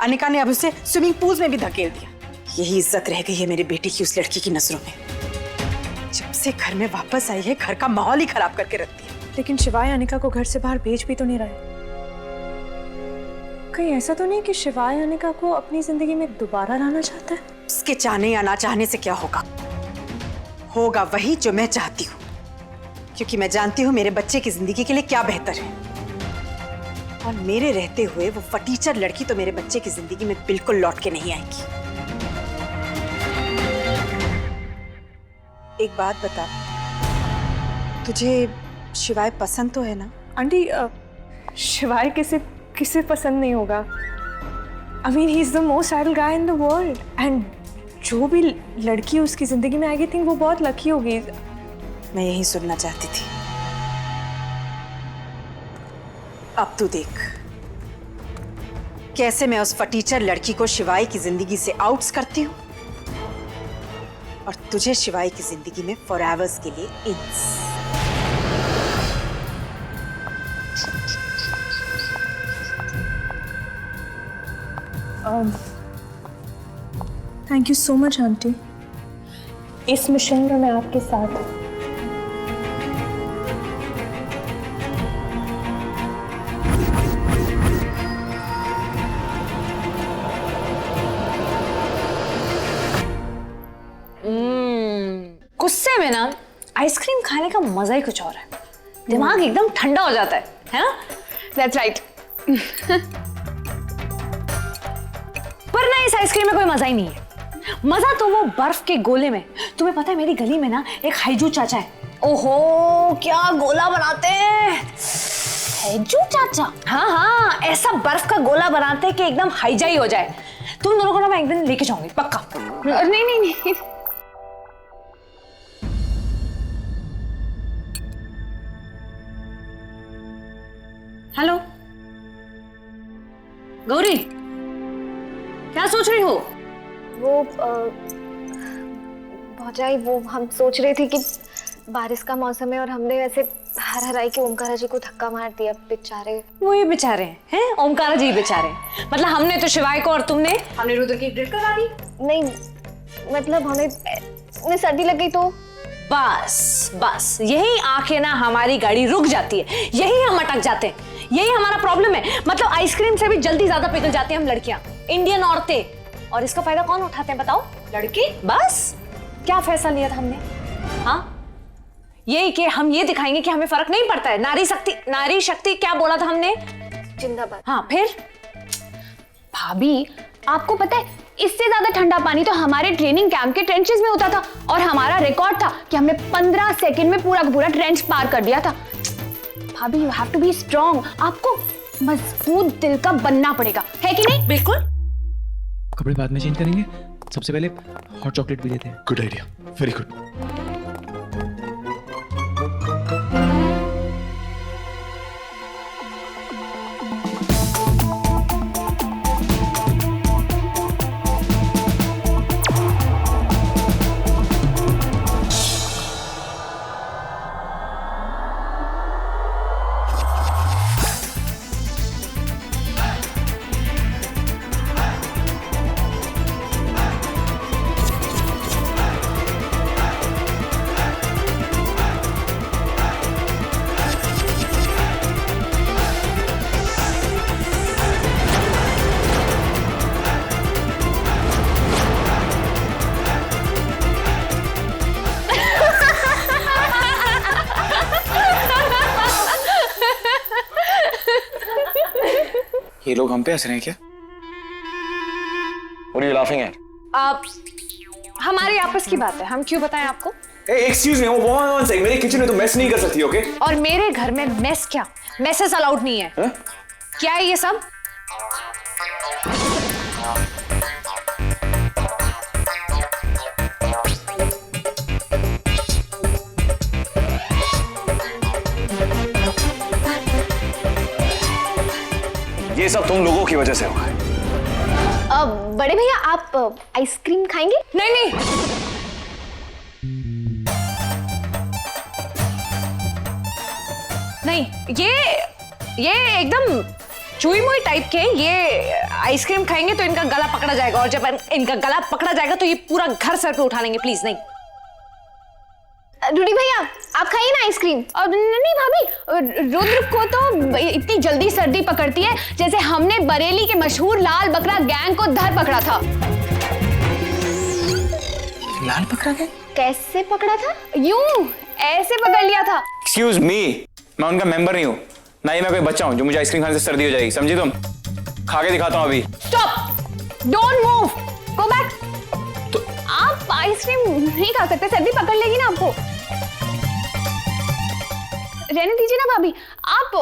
अनिका ने अब उसे स्विमिंग पूल में भी धकेल दिया। यही इज्जत रह गई है मेरे बेटे की उस लड़की की नजरों में। जब से घर में वापस आई है घर का माहौल ही खराब करके रख दिया। लेकिन शिवाय अनिका को घर से बाहर भेज भी तो नहीं रहे। कहीं ऐसा तो नहीं कि शिवाय अनिका को अपनी जिंदगी में दोबारा लाना चाहता है? उसके चाहने या ना चाहने से क्या होगा, होगा वही जो मैं चाहती हूँ, क्योंकि मैं जानती हूँ मेरे बच्चे की जिंदगी के लिए क्या बेहतर है। और मेरे रहते हुए वो फटीचर लड़की तो मेरे बच्चे की जिंदगी में बिल्कुल लौट के नहीं आएगी। एक बात बता, तुझे शिवाय पसंद तो है ना? आंटी, शिवाय किसे पसंद नहीं होगा? I mean, he's the most idle guy in the world. And जो भी लड़की उसकी जिंदगी में आएगी, think वो बहुत लकी होगी। मैं यही सुनना चाहती थी। अब तू देख कैसे मैं उस फटीचर लड़की को शिवाय की जिंदगी से आउट्स करती हूँ, और तुझे शिवाय की जिंदगी में फॉरएवर्स के लिए इन्स। Thank you so much aunty. इस मिशन में मैं आपके साथ हूँ। गुस्से में ना आइसक्रीम खाने का मजा ही कुछ और है। दिमाग एकदम ठंडा हो जाता है ना? That's right. पर ना इस आइसक्रीम में कोई मजा ही नहीं है। मजा तो वो बर्फ के गोले में। तुम्हें पता है मेरी गली में ना एक हाइजू चाचा है। ओहो क्या गोला बनाते हैं। हाइजू चाचा? हाँ हाँ, ऐसा बर्फ का गोला बनाते हैं कि एकदम हाइजाई हो जाए। तुम दोनों को ना मैं एक दिन लेके जाऊंगी पक्का। नहीं नहीं नहीं, हेलो गौरी, क्या सोच रही हो? वो भौजाई, वो हम सोच रहे थे कि बारिश का मौसम है और हमने वैसे हर हराई के ओमकारा जी को धक्का मार दिया। बेचारे। वही बेचारे हैं? ओमकारा जी बेचारे? मतलब हमने तो शिवाय को और हमने रुद्र की ड्रिल करा दी। नहीं मतलब हमें सर्दी लग गई तो। बस बस यही आके ना हमारी गाड़ी रुक जाती है, यही हम अटक जाते हैं। यही हमारा प्रॉब्लम है। मतलब आइसक्रीम से भी जल्दी ज्यादा पिघल जाते हैं हम लड़कियां, इंडियन औरतें। और इसका फायदा कौन उठाते हैं बताओ? लड़की। बस क्या फैसला लिया था हमने? हाँ यही कि हम ये दिखाएंगे कि हमें फर्क नहीं पड़ता है। नारी शक्ति क्या बोला था हमने? जिंदाबाद। हाँ फिर? भाभी आपको पता है इससे ज्यादा ठंडा पानी तो हमारे ट्रेनिंग कैंप के ट्रेंचेस में होता था और हमारा रिकॉर्ड था कि हमने 15 सेकंड में पूरा का पूरा ट्रेंच पार कर दिया था। भाभी you have to be strong. आपको मजबूत दिल का बनना पड़ेगा, है कि नहीं? बिल्कुल। कपड़े बाद में चेंज करेंगे, सबसे पहले हॉट चॉकलेट भी देते हैं। Good idea, very good. ये लोग हम पे हंस रहे हैं क्या? What are you laughing at? हमारी आपस की बात है, हम क्यों बताएं आपको? Excuse me, one second, मेरे किचन में तो मेस नहीं कर सकती, ओके? और मेरे घर में मेस क्या? मेसेस अलाउड नहीं है। हा? क्या है ये सब? ये सब तुम लोगों की वजह से हुआ है। बड़े भैया आप आइसक्रीम खाएंगे? नहीं नहीं, नहीं ये एकदम चुई मुई टाइप के। ये आइसक्रीम खाएंगे तो इनका गला पकड़ा जाएगा और जब इनका गला पकड़ा जाएगा तो ये पूरा घर सर पे उठा लेंगे। प्लीज नहीं। रूडी भैया आप खाइए ना आइसक्रीम। और नहीं भाभी, रुद्र को तो इतनी जल्दी सर्दी पकड़ती है जैसे हमने बरेली के मशहूर लाल बकरा गैंग को धर पकड़ा था। लाल पकड़ा गया? कैसे पकड़ा था? यूं ऐसे पकड़ लिया था। एक्सक्यूज मी, मैं उनका मेंबर नहीं हूँ, ना ही मैं कोई बच्चा हूँ जो मुझे आइसक्रीम खाने से सर्दी हो जाएगी, समझी तुम? खा के दिखाता हूँ अभी। Stop, don't move, go back. तो आप आइसक्रीम नहीं खा सकते, सर्दी पकड़ लेगी ना आपको। रहने दीजिए ना भाभी। आप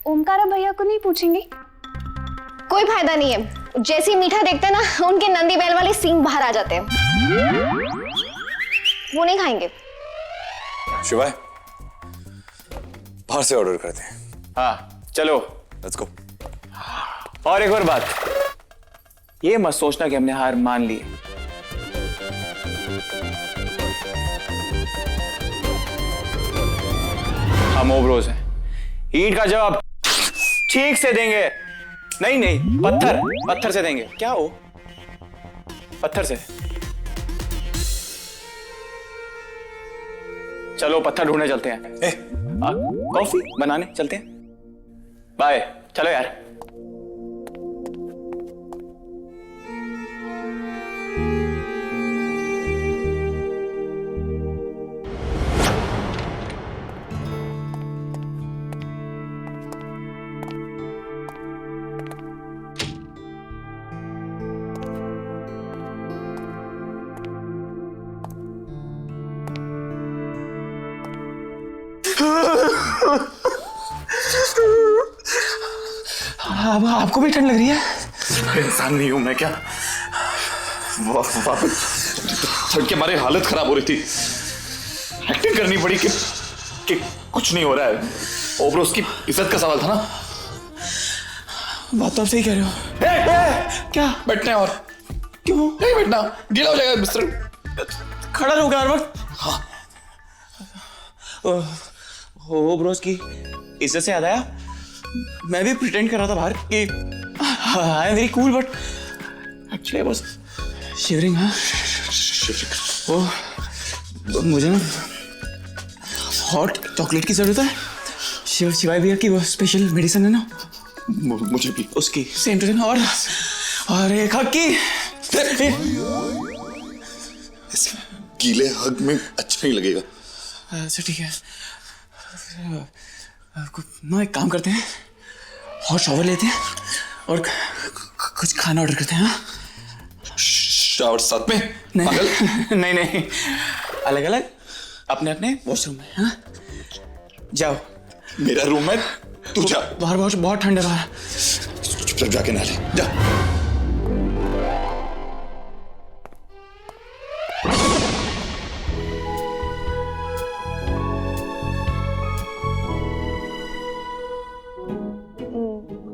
ओमकारा भैया को नहीं पूछेंगे? कोई फायदा नहीं है, जैसे ही मीठा देखते हैं ना उनके नंदी बैल वाले सींग बाहर आ जाते हैं। वो नहीं खाएंगे। शिवाय, बाहर से ऑर्डर करते हैं। हाँ चलो, लेट्स गो। और एक और बात, ये मत सोचना कि हमने हार मान ली। हम ओब्रोज हैं, ईंट का जवाब ठीक से देंगे। नहीं नहीं, पत्थर से देंगे। क्या हो? पत्थर से। चलो पत्थर ढूंढने चलते हैं। कॉफी बनाने चलते हैं। बाय। चलो यार। अब आपको भी ठंड लग रही है? इंसान नहीं हूं मैं क्या? वापस ठंड के मारे हालत खराब हो रही थी। एक्टिंग करनी पड़ी कि कुछ नहीं हो रहा है। ओब्रोस की इज्जत का सवाल था ना। बात तो आप सही कह रहे हो। क्या बैठना है? और क्यों नहीं बैठना? गीला हो जाएगा बिस्तर। खड़ा रहोगे हर वक्त? हाँ। ओब्रोस की इज्जत से याद आया, मैं भी प्रिटेंड कर रहा था बाहर कि I am very cool, but actually I was shivering. हाँ, वो मुझे ना हॉट चॉकलेट की जरूरत है। शिवाय भैया की वो स्पेशल मेडिसिन है ना, मुझे भी उसकी सेम टू सेम। और एक हक की। गीले हग में अच्छा नहीं लगेगा। अच्छा ठीक है, ना एक काम करते हैं, हॉट शॉवर लेते हैं और कुछ खाना ऑर्डर करते हैं। शावर साथ में? नहीं नहीं नहीं, अलग अलग अपने अपने वॉशरूम में। हाँ जाओ। मेरा रूम है, तू जा। बाहर बहुत ठंड है बाहर। चुपचाप जाके नहा ले, जा।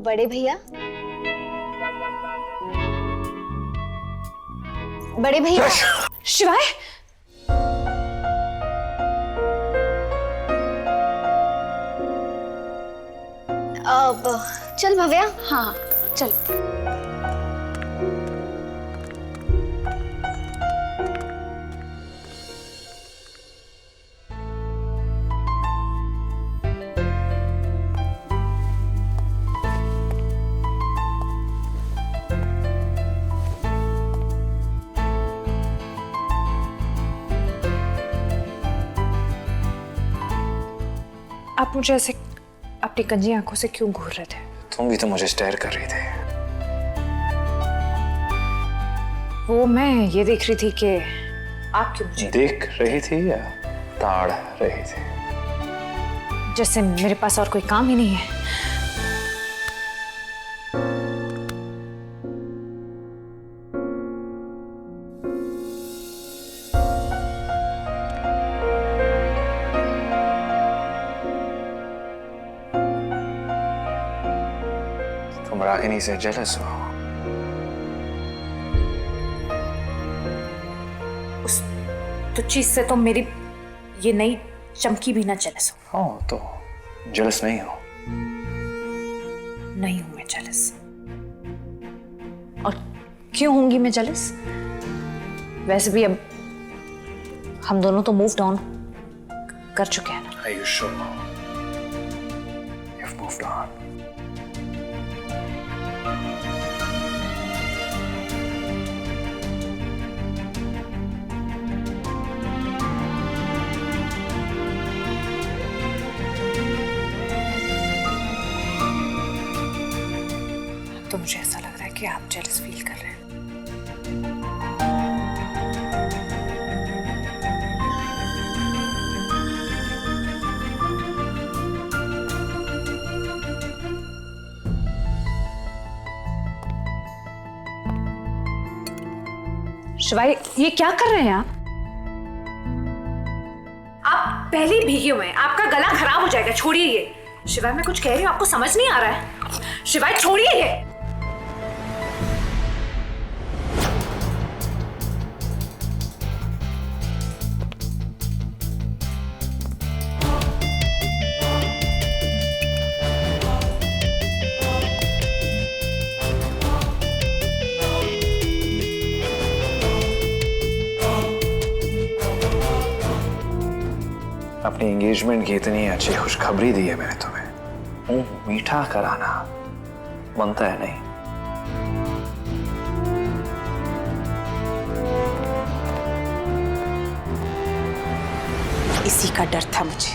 बड़े भैया, बड़े भैया। शिवाय, अब चल भव्या। हाँ चल। आप मुझे ऐसे अपनी गंजी आंखों से क्यों घूर रहे थे? तुम भी तो मुझे स्टेयर कर रही थी। वो मैं ये देख रही थी कि आप क्यों मुझे देख रही थी या ताड़ रही थी? जैसे मेरे पास और कोई काम ही नहीं है। तुम रागिनी से जेलस हो? उस तो चीज से तो मेरी ये नई चमकी भी ना जेलस हो। हाँ तो जेलस नहीं हो? नहीं हूं मैं जेलस। और क्यों होंगी मैं जेलस? वैसे भी अब हम दोनों तो मूव्ड ऑन कर चुके हैं ना। Are you sure? You've moved on. तो मुझे ऐसा लग रहा है कि आप जेलस फील कर रहे हैं। शिवाय, ये क्या कर रहे हैं आप? आप पहले ही भीगे हुए हैं, आपका गला खराब हो जाएगा। छोड़िए ये। शिवाय, मैं कुछ कह रही हूँ, आपको समझ नहीं आ रहा है? शिवाय छोड़िए ये। अपनी एंगेजमेंट की इतनी अच्छी खुशखबरी दी है मैंने तुम्हें, मुंह मीठा कराना बनता है नहीं? इसी का डर था मुझे।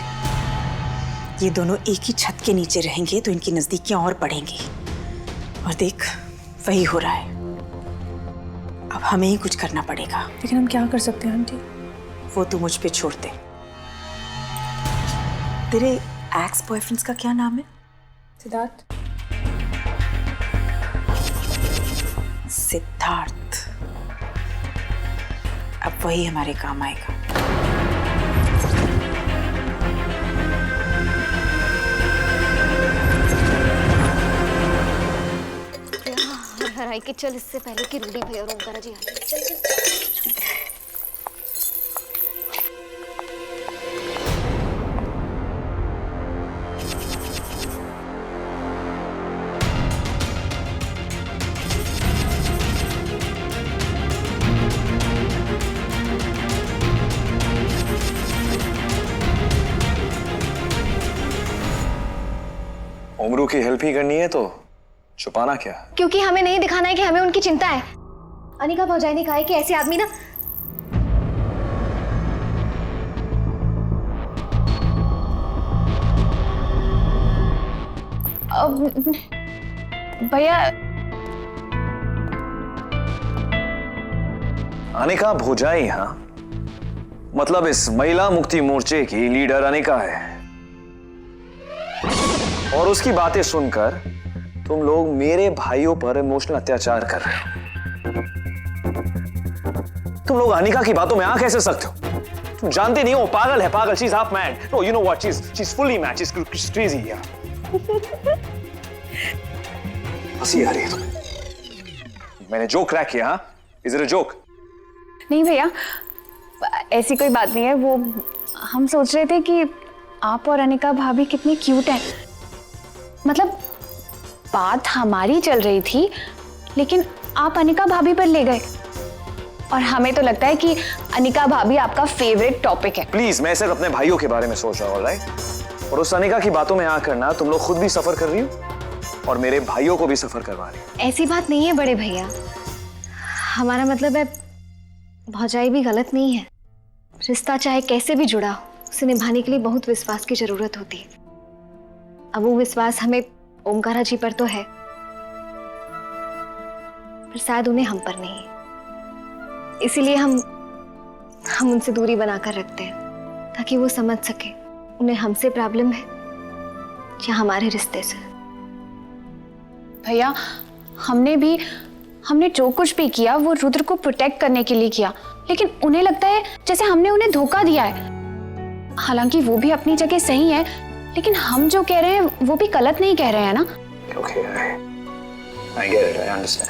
ये दोनों एक ही छत के नीचे रहेंगे तो इनकी नजदीकियां और बढ़ेंगी। और देख, वही हो रहा है। अब हमें ही कुछ करना पड़ेगा। लेकिन हम क्या कर सकते हैं आंटी? वो तू मुझ पे छोड़ दे। तेरे एक्स बॉयफ्रेंड्स का क्या नाम है? सिद्धार्थ। सिद्धार्थ। अब वही हमारे काम आएगा। हराई के चल, इससे पहले कि रूडी भैया और ओंकारा जी आ जाए। चल चल। उमरू की हेल्प ही करनी है तो छुपाना क्या? क्योंकि हमें नहीं दिखाना है कि हमें उनकी चिंता है। अनिका भौजाई ने कहा है कि ऐसे आदमी ना भैया अनिका भौजाई? हाँ, मतलब इस महिला मुक्ति मोर्चे की लीडर अनिका है और उसकी बातें सुनकर तुम लोग मेरे भाइयों पर इमोशनल अत्याचार कर रहे हो। तुम लोग अनिका की बातों में आंख कैसे सकते हो? तुम जानते नहीं हो, पागल है, पागल। She is half mad. No, you know what, she is fully mad. She is crazy यार। हंसी आ रही है तुम्हें? मैंने जोक क्रैक किया? हाँ, इज इट अ जोक? नहीं भैया, ऐसी कोई बात नहीं है। वो हम सोच रहे थे कि आप और अनिका भाभी कितनी क्यूट हैं। मतलब बात हमारी चल रही थी, लेकिन आप अनिका भाभी पर ले गए और हमें तो लगता है कि अनिका भाभी आपका फेवरेट टॉपिक है। प्लीज, मैं सिर्फ अपने भाइयों के बारे में सोच रहा हूँ, राइट? और उस अनिका की बातों में आकर ना तुम लोग खुद भी सफर कर रही हो और मेरे भाइयों को भी सफर करवा रही हो। ऐसी बात नहीं है बड़े भैया। हमारा मतलब है भौजाई भी गलत नहीं है। रिश्ता चाहे कैसे भी जुड़ा हो, उसे निभाने के लिए बहुत विश्वास की जरूरत होती है। अब वो विश्वास हमें ओंकारा जी पर तो है, पर शायद उन्हें हम पर नहीं। इसीलिए हम उनसे दूरी बनाकर रखते हैं ताकि वो समझ सके उन्हें हमसे प्रॉब्लम है या हमारे रिश्ते से। भैया, हमने जो कुछ भी किया वो रुद्र को प्रोटेक्ट करने के लिए किया, लेकिन उन्हें लगता है जैसे हमने उन्हें धोखा दिया है। हालांकि वो भी अपनी जगह सही है, लेकिन हम जो कह रहे हैं वो भी गलत नहीं कह रहे हैं ना। Okay, I get it, I understand.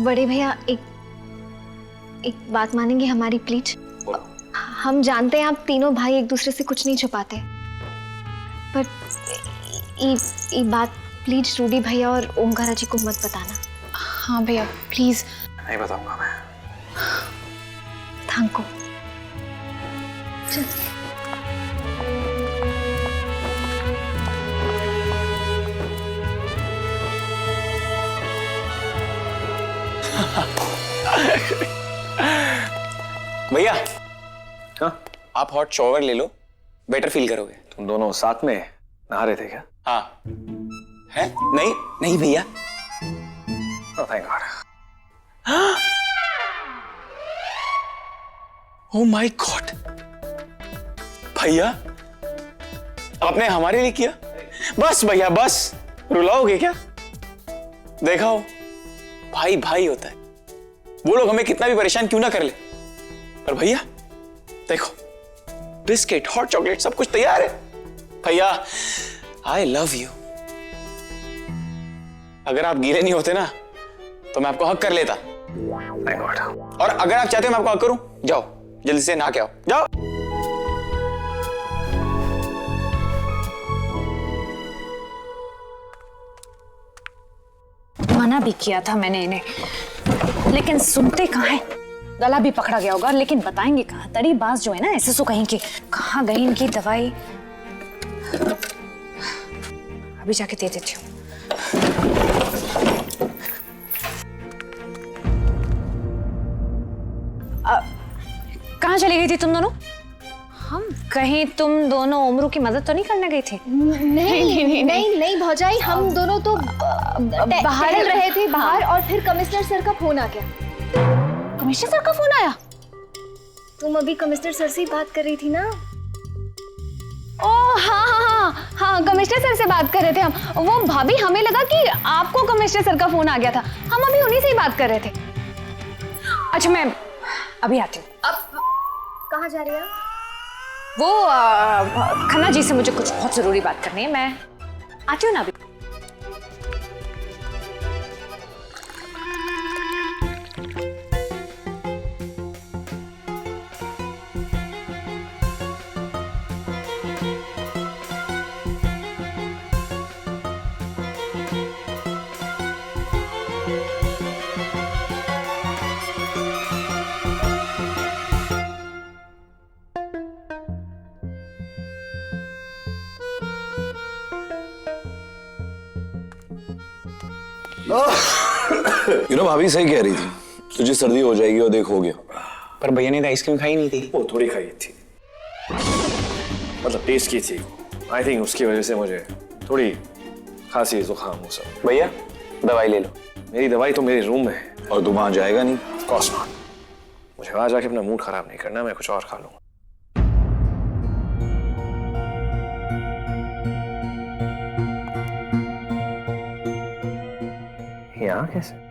बड़े भैया, एक बात मानेंगे हमारी प्लीज? हम जानते हैं आप तीनों भाई एक दूसरे से कुछ नहीं छुपाते, पर ये बात प्लीज रूडी भैया और ओंकारा जी को मत बताना। हाँ भैया, प्लीज। नहीं बताऊंगा मैं। Thank you. भैया, हाँ? आप हॉट शॉवर ले लो, बेटर फील करोगे। तुम दोनों साथ में नहा रहे थे क्या? हाँ। है? नहीं नहीं भैया। Oh, thank God. Oh my God! भैया, आपने हमारे लिए किया? बस भैया, बस। रुलाओगे क्या? देखा हो, भाई भाई होता है। वो लोग हमें कितना भी परेशान क्यों ना कर ले, पर भैया देखो, बिस्किट, हॉट चॉकलेट सब कुछ तैयार है। भैया, आई लव यू। अगर आप गीले नहीं होते ना तो मैं आपको हक कर लेता। Thank God. और अगर आप चाहते हो मैं आपको हक करूं, जाओ जल्दी से नहा के आओ, जाओ। मना भी किया था मैंने इन्हें, लेकिन सुनते कहाँ हैं। गला भी पकड़ा गया होगा, लेकिन बताएंगे कहाँ? तड़ी बाज जो है ना एसएसओ कहीं की, कहाँ गई इनकी दवाई? अभी जाके दे देती हूँ। कहाँ चली गई थी तुम दोनों? हम कहीं तुम दोनों उमरू की मदद तो नहीं करने गई थी? नहीं भौजाई, हम दोनों तो बाहर रहे थे बाहर, और फिर कमिश्नर सर का फोन आ गया। कमिश्नर सर का फोन आया? तुम अभी कमिश्नर सर से ही बात कर रही थी ना? ओह हाँ, कमिश्नर सर से बात कर रहे थे हम। वो भाभी, हमें लगा कि आपको कमिश्नर सर का फोन आ गया था, हम अभी उन्हीं से ही बात कर रहे थे। अच्छा मैं अभी आती हूँ। अब कहाँ जा रही है? वो खन्ना जी से मुझे कुछ बहुत जरूरी बात करनी है, मैं आती हूँ ना अभी। भाभी सही कह रही थी, तुझे सर्दी हो जाएगी और देख हो गया। पर भैया ने तो आइसक्रीम खाई नहीं थी। वो थोड़ी खाई थी, मतलब टेस्ट की थी। आई थिंक उसकी वजह से मुझे थोड़ी खांसी जुकाम वो सब। भैया दवाई ले लो। मेरी दवाई तो मेरे रूम में है। और तू वहां जाएगा नहीं? Of course not. मुझे वहां जाके अपना मूड खराब नहीं करना, मैं कुछ और खा लूंगा। यहाँ कैसे?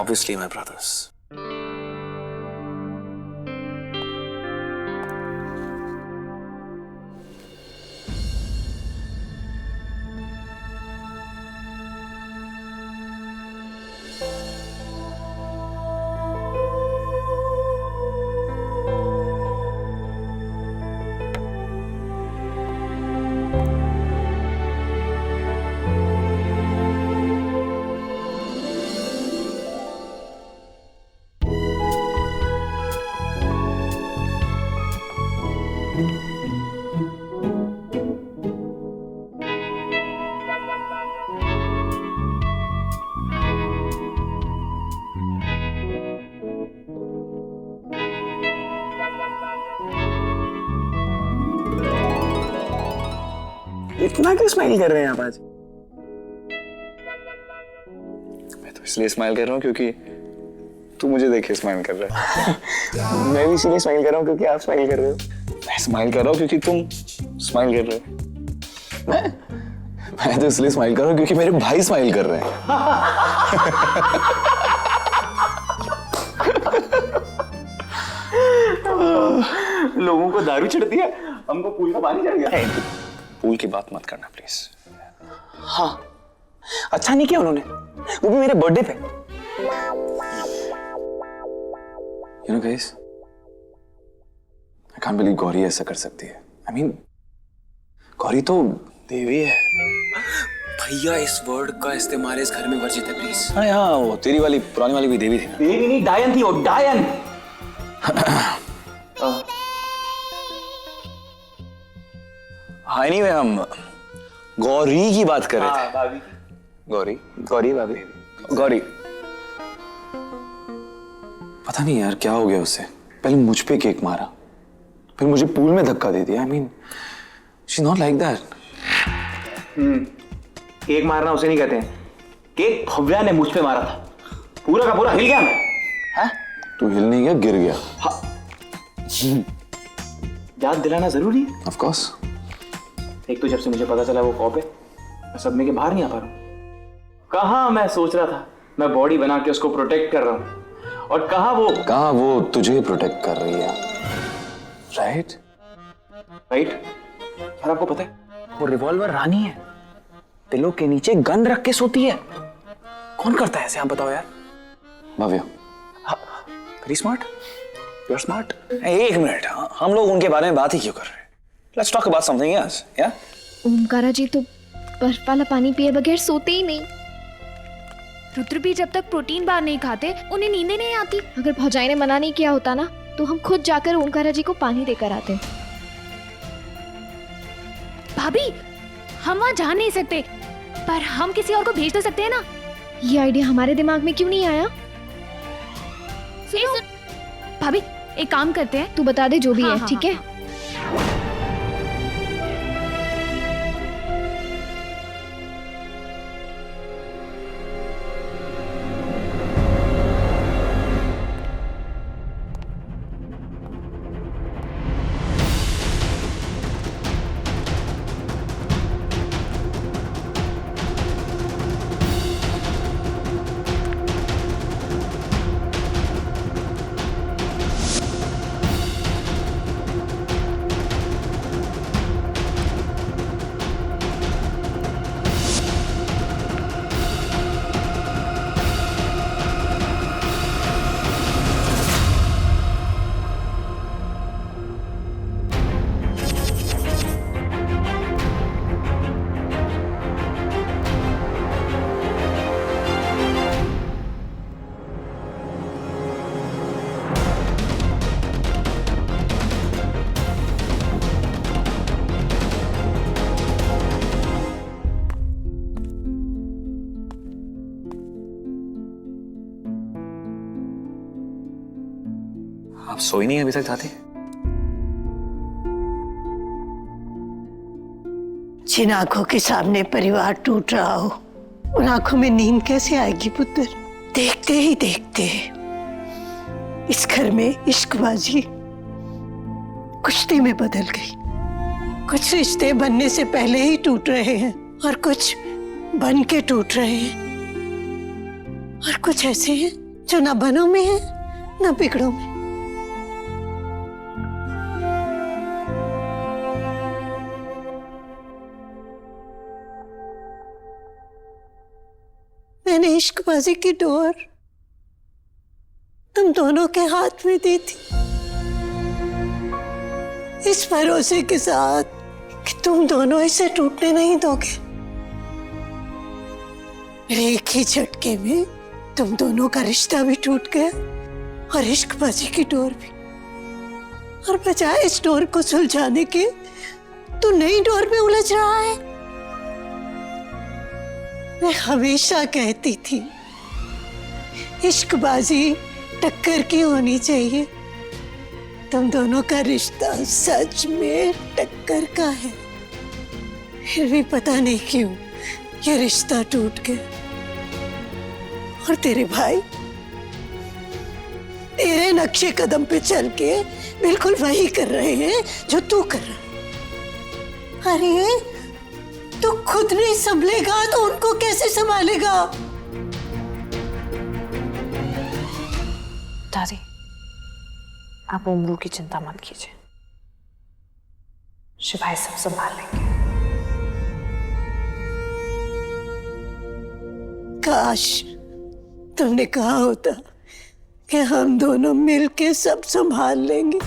Obviously my brothers. इतना क्यों स्माइल कर रहे हैं आप आज? मैं तो इसलिए स्माइल कर रहा हूँ क्योंकि तू मुझे देख के स्माइल कर रहा है। मैं भी इसलिए स्माइल कर रहा हूँ क्योंकि आप स्माइल कर रहे हो। मैं स्माइल कर रहा हूँ क्योंकि तुम स्माइल कर रहे हो। मैं तो इसलिए स्माइल कर रहा हूँ क्योंकि मेरे भाई स्माइल कर रहे हैं। लोगों को दारू चढ़ती है, हमको पूल का पानी चढ़ गया। पूल की बात मत करना प्लीज। हाँ, अच्छा नहीं किया उन्होंने, वो भी मेरे बर्थडे पे। You know guys, I can't believe Gauri ऐसा कर सकती है। I mean, गौरी तो देवी है। भैया इस वर्ड का इस्तेमाल इस घर में वर्जित है प्लीज। हाँ हाँ, वो तेरी वाली पुरानी वाली भी देवी थी ना। देवी नहीं, डायन थी वो, डायन। हाँ नहीं, हम गौरी की बात कर रहे थे। भाभी गौरी गौरी भाभी गौरी। पता नहीं यार क्या हो गया उसे। पहले मुझ पे केक मारा, फिर मुझे पूल में धक्का दे दिया। I mean, she's not like that. Cake मारना उसे नहीं कहते हैं, केक भव्या ने मुझ पे मारा था, पूरा का पूरा हिल गया मैं। हाँ? तू हिल नहीं गया, गिर गया। हाँ। याद दिलाना जरूरी है। Of course. एक तो जब से मुझे पता चला वो कॉप है, मैं सदमे के बाहर नहीं आ पा रहा हूँ। कहाँ मैं सोच रहा था मैं बॉडी बना के उसको प्रोटेक्ट कर रहा हूँ, और कहाँ वो तुझे प्रोटेक्ट कर रही है। Right right. यार आपको पता है वो रिवॉल्वर रानी है, पिलो के नीचे गन रख के सोती है। कौन करता है ऐसे, आप बताओ यार। Bhavya. Very smart, you are smart. एक मिनट, हम लोग उनके बारे में बात ही क्यों कर रहे हैं? Let's talk about something else, yeah? Omkara जी तो बर्फ वाला पानी पिए बगैर सोते ही नहीं। रुद्र भी जब तक प्रोटीन बार नहीं खाते उन्हें नींद नहीं आती। अगर भौजाई ने मना नहीं किया होता ना तो हम खुद जाकर ओंकारा जी को पानी देकर आते। भाभी, हम वहाँ जा नहीं सकते, पर हम किसी और को भेज तो सकते हैं ना। ये आइडिया हमारे दिमाग में क्यों नहीं आया? भाभी एक काम करते हैं, तू बता दे जो भी है, ठीक है? आप सोई नहीं अभी तक दादी? जिन आंखों के सामने परिवार टूट रहा हो, उन आंखों में नींद कैसे आएगी पुत्र? देखते ही देखते इस घर में इश्कबाजी कुश्ती में बदल गई। कुछ रिश्ते बनने से पहले ही टूट रहे हैं और कुछ बन के टूट रहे हैं, और कुछ ऐसे हैं जो ना बनों में है ना बिगड़ों में। मैंने इश्कबाजी की डोर तुम दोनों के हाथ में दी थी, इस भरोसे के साथ कि तुम दोनों इसे टूटने नहीं दोगे। मेरे एक ही झटके में तुम दोनों का रिश्ता भी टूट गया और इश्कबाजी की डोर भी। और बजाय इस डोर को सुलझाने के तू नई डोर में उलझ रहा है। मैं हमेशा कहती थी इश्कबाजी टक्कर की होनी चाहिए। तुम दोनों का रिश्ता सच में टक्कर का है, फिर भी पता नहीं क्यों ये रिश्ता टूट गया। और तेरे भाई तेरे नक्शे कदम पे चल के बिल्कुल वही कर रहे हैं जो तू कर रहा है। अरे तू खुद नहीं संभलेगा तो उनको कैसे संभालेगा? दादी, आप उम्रू की चिंता मत कीजिए, शिवाय सब संभाल लेंगे। काश तुमने कहा होता कि हम दोनों मिलके सब संभाल लेंगे।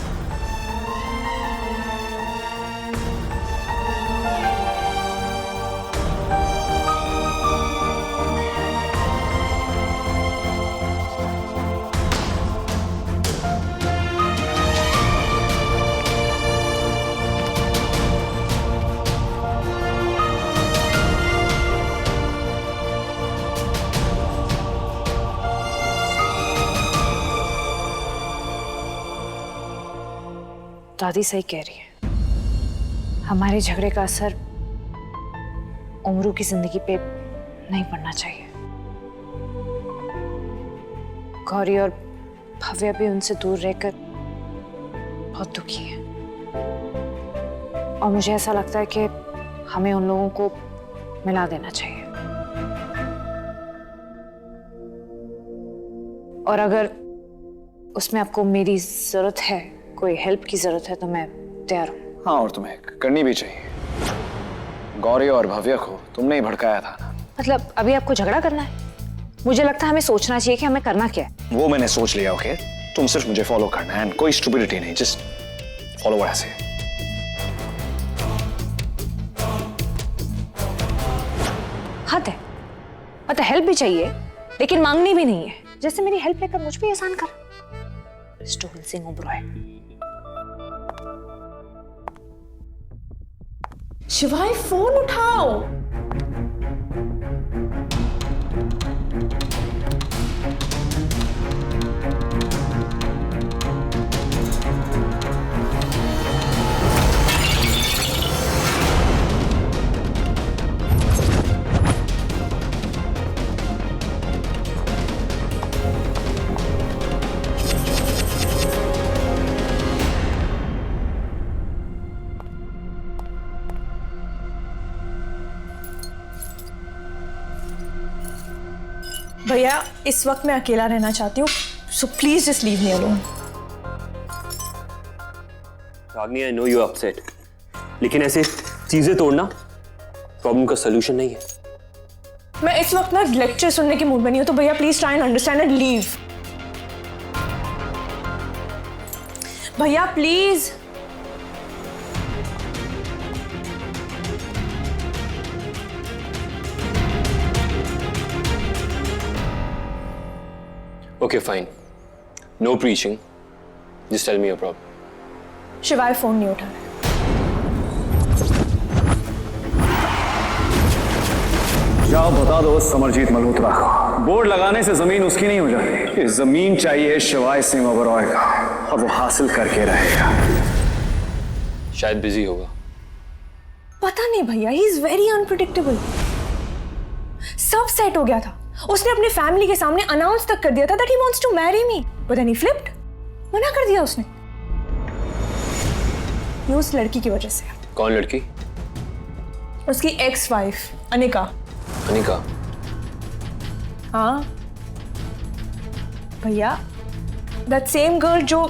दादी सही कह रही है, हमारे झगड़े का असर उम्रू की जिंदगी पे नहीं पड़ना चाहिए। गौरी और भव्या भी उनसे दूर रहकर बहुत दुखी है, और मुझे ऐसा लगता है कि हमें उन लोगों को मिला देना चाहिए। और अगर उसमें आपको मेरी जरूरत है, कोई हेल्प की जरूरत है, तो मैं तैयार हूँ। हाँ, और तुम्हें करनी भी चाहिए। गौरी और भव्या को तुमने ही भड़काया था ना। मतलब अभी आपको झगड़ा करना है? मुझे लगता है हमें सोचना चाहिए कि हमें करना क्या है। वो मैंने सोच लिया। ओके, तुम सिर्फ मुझे फॉलो करना है, कोई स्टुपिडिटी नहीं, जस्ट फॉलो व्हाट आई से। हद है, मतलब हेल्प भी चाहिए लेकिन मांगनी भी नहीं है। जैसे मेरी हेल्प लेकर मुझ पे एहसान कर। स्टोन सिंह ओबरॉय। शिवाय फोन उठाओ। भैया इस वक्त मैं अकेला रहना चाहती हूँ, so please just leave me alone. Ragini, I know you are upset, लेकिन ऐसे चीजें तोड़ना प्रॉब्लम का सलूशन नहीं है। मैं इस वक्त ना लेक्चर सुनने की मूड में नहीं हूँ, तो भैया please try and understand and leave. भैया please. Okay, fine. No preaching. Just tell me your problem. शिवाय फोन नहीं उठा रहा। जाओ बता दो समरजीत मल्होत्रा को, बोर्ड लगाने से जमीन उसकी नहीं हो जाती। ये जमीन चाहिए शिवाय सिंह ओबरॉय का, और वो हासिल करके रहेगा। शायद बिजी होगा। पता नहीं भैया, ही इज वेरी अनप्रिडिक्टेबल। सब सेट हो गया था, उसने अपने फैमिली के सामने अनाउंस तक कर दिया था that he wants to marry me, but then he flipped, मना कर दिया उसने। ये उस लड़की की वजह से। कौन लड़की? उसकी एक्स वाइफ अनिका। अनिका? हाँ भैया, दैट सेम गर्ल जो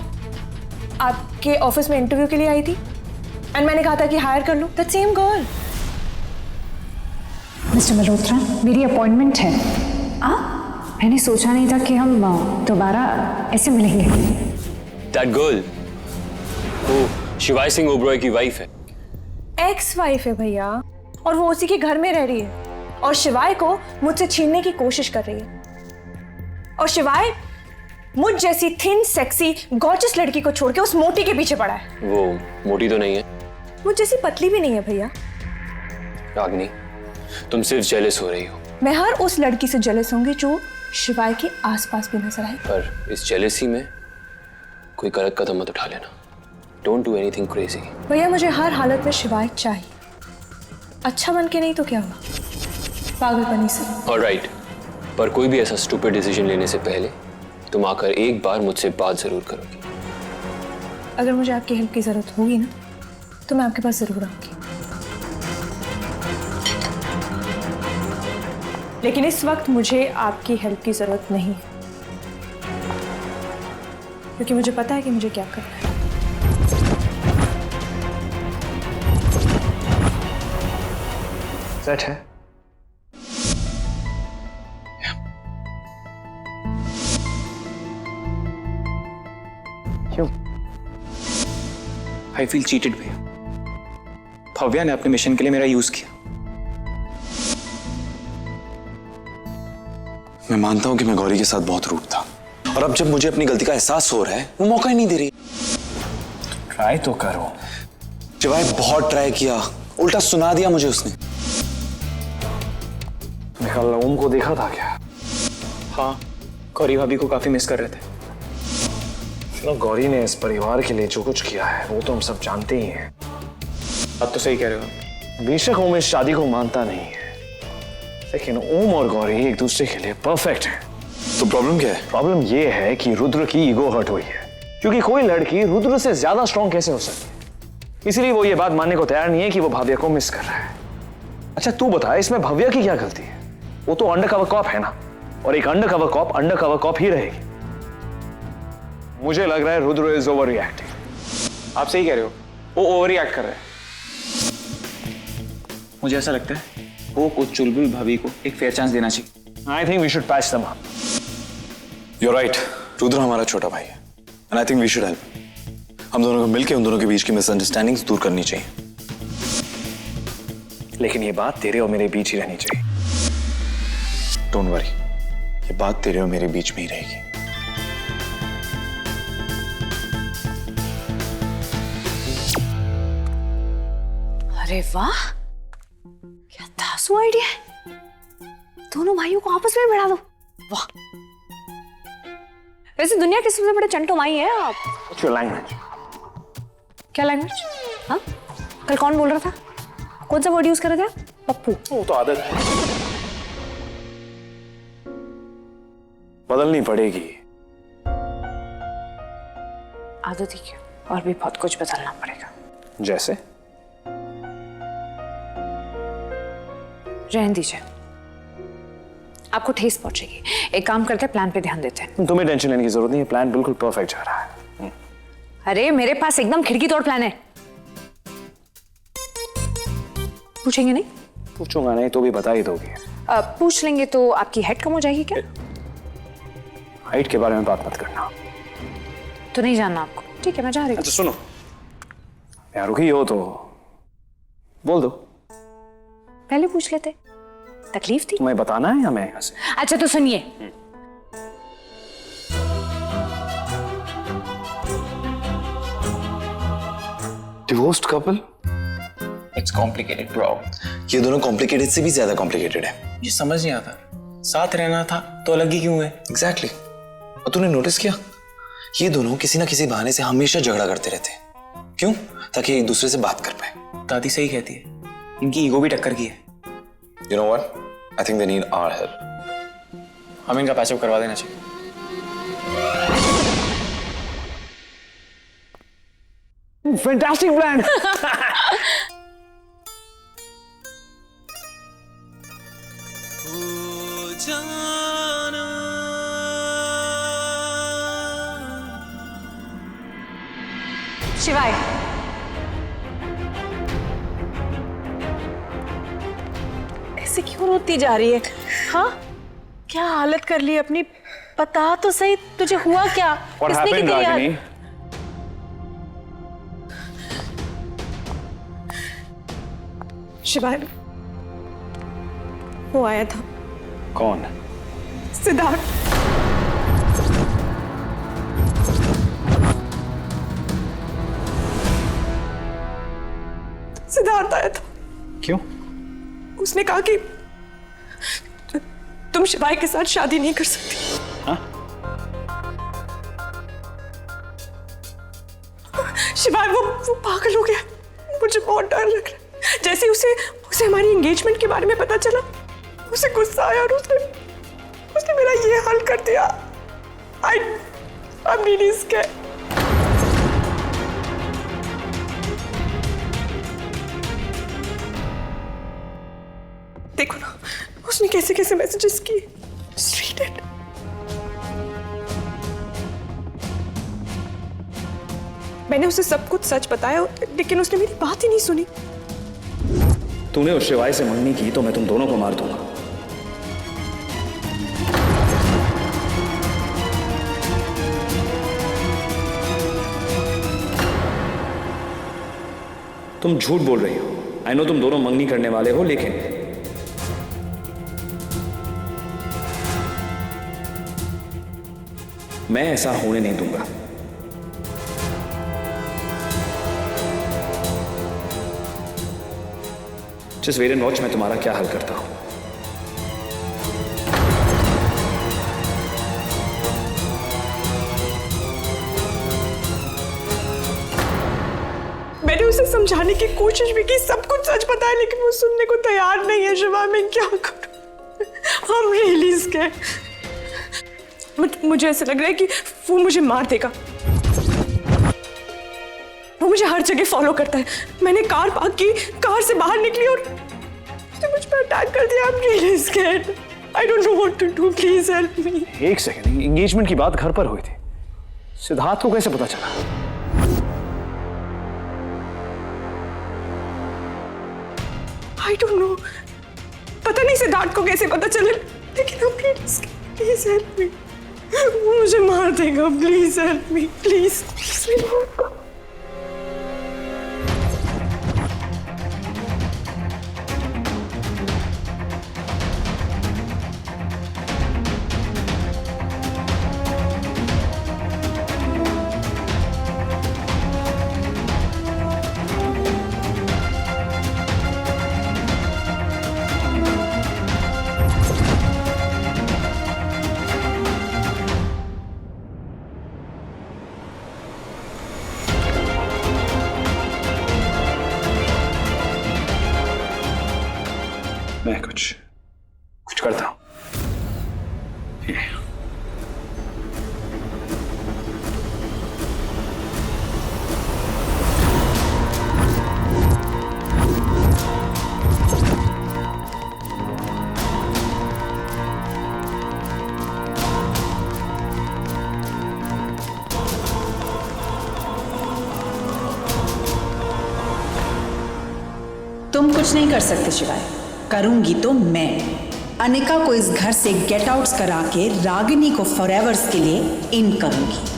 आपके ऑफिस में इंटरव्यू के लिए आई थी एंड मैंने कहा था कि हायर कर लो, that same girl. Mister Malhotra, मेरी अपॉइंटमेंट है। मैंने सोचा नहीं था कि हम दोबारा ऐसे मिलेंगे। That girl, वो शिवाय सिंह ओबरॉय की वाइफ है। एक्स वाइफ है भैया, और वो उसी के घर में रह रही है और शिवाय को मुझसे छीनने की कोशिश कर रही है। और शिवाय मुझ जैसी थिन सेक्सी गॉर्जियस लड़की को छोड़ के उस मोटी के पीछे पड़ा है। वो मोटी तो नहीं है, मुझ जैसी पतली भी नहीं है भैया। रागनी, तुम सिर्फ जेलस हो रही हो। मैं हर उस लड़की से जेलस होंगी जो शिवाय के आसपास भी नजर आए। पर इस जेलसी में कोई गलत कदम मत उठा लेना। Don't do anything crazy. भैया मुझे हर हालत में शिवाय चाहिए, अच्छा बन के नहीं तो क्या हुआ, पागलपनी से। ऑलराइट, पर कोई भी ऐसा स्टूपिड डिसीजन लेने से पहले तुम आकर एक बार मुझसे बात जरूर करोगी। अगर मुझे आपकी हेल्प की जरूरत होगी ना, तो मैं आपके पास जरूर आऊंगी। लेकिन इस वक्त मुझे आपकी हेल्प की जरूरत नहीं है, क्योंकि मुझे पता है कि मुझे क्या करना है। सेट है? क्यों? आई फील चीटेड भैया। भव्या ने अपने मिशन के लिए मेरा यूज किया। मैं मानता हूं कि मैं गौरी के साथ बहुत रूड था, और अब जब मुझे अपनी गलती का एहसास हो रहा है, वो मौका ही नहीं दे रही। ट्राई तो करो। शिवाय बहुत ट्राई किया, उल्टा सुना दिया मुझे उसने। निकाल ओम को देखा था क्या? हाँ, गौरी भाभी को काफी मिस कर रहे थे। चलो, गौरी ने इस परिवार के लिए जो कुछ किया है वो तो हम सब जानते ही हैं। आप तो सही कह रहे हो। बेशक ओम इस शादी को मानता नहीं है, लेकिन ओम और गौरी एक दूसरे के लिए परफेक्ट है। तो प्रॉब्लम क्या है? प्रॉब्लम ये है कि रुद्र की ईगो हर्ट हुई है, क्योंकि कोई लड़की रुद्र से ज्यादा स्ट्रॉन्ग कैसे हो सकती है। इसलिए वो ये बात मानने को तैयार नहीं है कि वो भव्या को मिस कर रहा है। अच्छा तू बता, इसमें भव्या की क्या गलती है? वो तो अंडरकवर कॉप है ना, और एक अंडरकवर कॉप ही रहेगी। मुझे लग रहा है रुद्र इज ओवर रिएक्टिंग। आप सही कह रहे हो, वो ओवर रिएक्ट कर रहे हैं। मुझे ऐसा लगता है वो को चुलबुल भाभी को एक फेयर चांस देना चाहिए। I think we should patch them up. You are right, Rudra हमारा छोटा भाई है, and I think we should help. हम दोनों को मिलकर उन दोनों के बीच की मिसअंडरस्टैंडिंग्स दूर करनी चाहिए। लेकिन ये बात तेरे और मेरे बीच ही रहनी चाहिए। डोंट वरी, ये बात तेरे और मेरे बीच में ही रहेगी। अरे वाह, क्या धांसू आइडिया है। दोनों भाइयों को आपस में भिड़ा दो। वाह, वैसे दुनिया के सबसे बड़े चंटो माई है आप। What's your language? क्या लैंग्वेज? हाँ, कल कौन बोल रहा था? कौन सा वर्ड यूज कर रहे थे? पप्पू। वो तो आदत है, बदलनी पड़ेगी। आदत ही क्या, और भी बहुत कुछ बदलना पड़ेगा। जैसे? रहने दीजिए, आपको ठेस पहुंचेगी। एक काम करते हैं, प्लान पे ध्यान देते हैं। तुम्हें टेंशन लेने की जरूरत नहीं है, प्लान बिल्कुल परफेक्ट जा रहा है। अरे मेरे पास एकदम खिड़की तोड़ प्लान है। पूछेंगे नहीं? पूछूंगा नहीं तो भी बता ही दोगे। पूछ लेंगे तो आपकी हाइट कम हो जाएगी क्या? हाइट के बारे में बात मत करना। तो नहीं जानना आपको? ठीक है, मैं जा रही हूँ। अच्छा सुनो, यार रुकी हो तो बोल दो। पहले पूछ लेते, तकलीफ थी? तुम्हें बताना है या मैं यहाँ से? अच्छा तो सुनिए, divorced couple? It's complicated bro. ये दोनों कॉम्प्लिकेटेड से भी ज्यादा कॉम्प्लिकेटेड है। ये समझ नहीं आता, साथ रहना था तो अलग ही क्यों है? एग्जैक्टली। और तूने नोटिस किया, ये दोनों किसी ना किसी बहाने से हमेशा झगड़ा करते रहते हैं। क्यों? ताकि एक दूसरे से बात कर पाए। दादी सही कहती है, इनकी ईगो भी टक्कर की है। You know what? I think they need our help. हमें इनका पैचअप करवा देना चाहिए। Fantastic plan. शिवाय, ऐसे क्यों रोती जा रही है? हाँ, क्या हालत कर ली अपनी? बता तो सही, तुझे हुआ क्या? What किसने की happened, तेरी रागिनी? शिवाय, वो आया था। कौन? सिद्धार्थ। सिद्धार्थ आया था। क्यों? उसने कहा कि तुम शिवाय के साथ शादी नहीं कर सकती। हाँ? शिवाय वो पागल हो गया। मुझे बहुत डर लग रहा है। जैसे उसे हमारी एंगेजमेंट के बारे में पता चला, उसे गुस्सा आया और उसने मेरा ये हाल कर दिया। I'm really scared. देखो ना, उसने कैसे कैसे मैसेजेस किए। Just read it. मैंने उसे सब कुछ सच बताया, लेकिन उसने मेरी बात ही नहीं सुनी। तूने उस शिवाय से मंगनी की तो मैं तुम दोनों को मार दूंगा। तुम झूठ बोल रही हो। आई नो तुम दोनों मंगनी करने वाले हो, लेकिन मैं ऐसा होने नहीं दूंगा। जस्ट वेट एंड वॉच, मैं तुम्हारा क्या हल करता हूं। मैंने उसे समझाने की कोशिश भी की, सब कुछ सच बताया, लेकिन वो सुनने को तैयार नहीं है। शिवा, मैं क्या करूं? I'm really scared. मुझे ऐसा लग रहा है कि वो मुझे मार देगा। वो मुझे हर जगह फॉलो करता है। मैंने कार पार्क की, कार से बाहर निकली और उसने मुझ पर अटैक कर दिया। I'm really scared. I don't know what to do. Please help me. एक सेकंड, एंगेजमेंट की बात घर पर हुई थी, सिद्धार्थ को कैसे पता चला? I don't know. पता नहीं सिद्धार्थ को कैसे पता चले, लेकिन I'm really scared. Please help me. वो मुझे मार देगा। Please help me. Please. Please. मैं कुछ करता हूं। तुम कुछ नहीं कर सकते शिवाय, करूंगी तो मैं। अनिका को इस घर से गेट आउट्स करा के रागिनी को फॉरएवर्स के लिए इन करूंगी।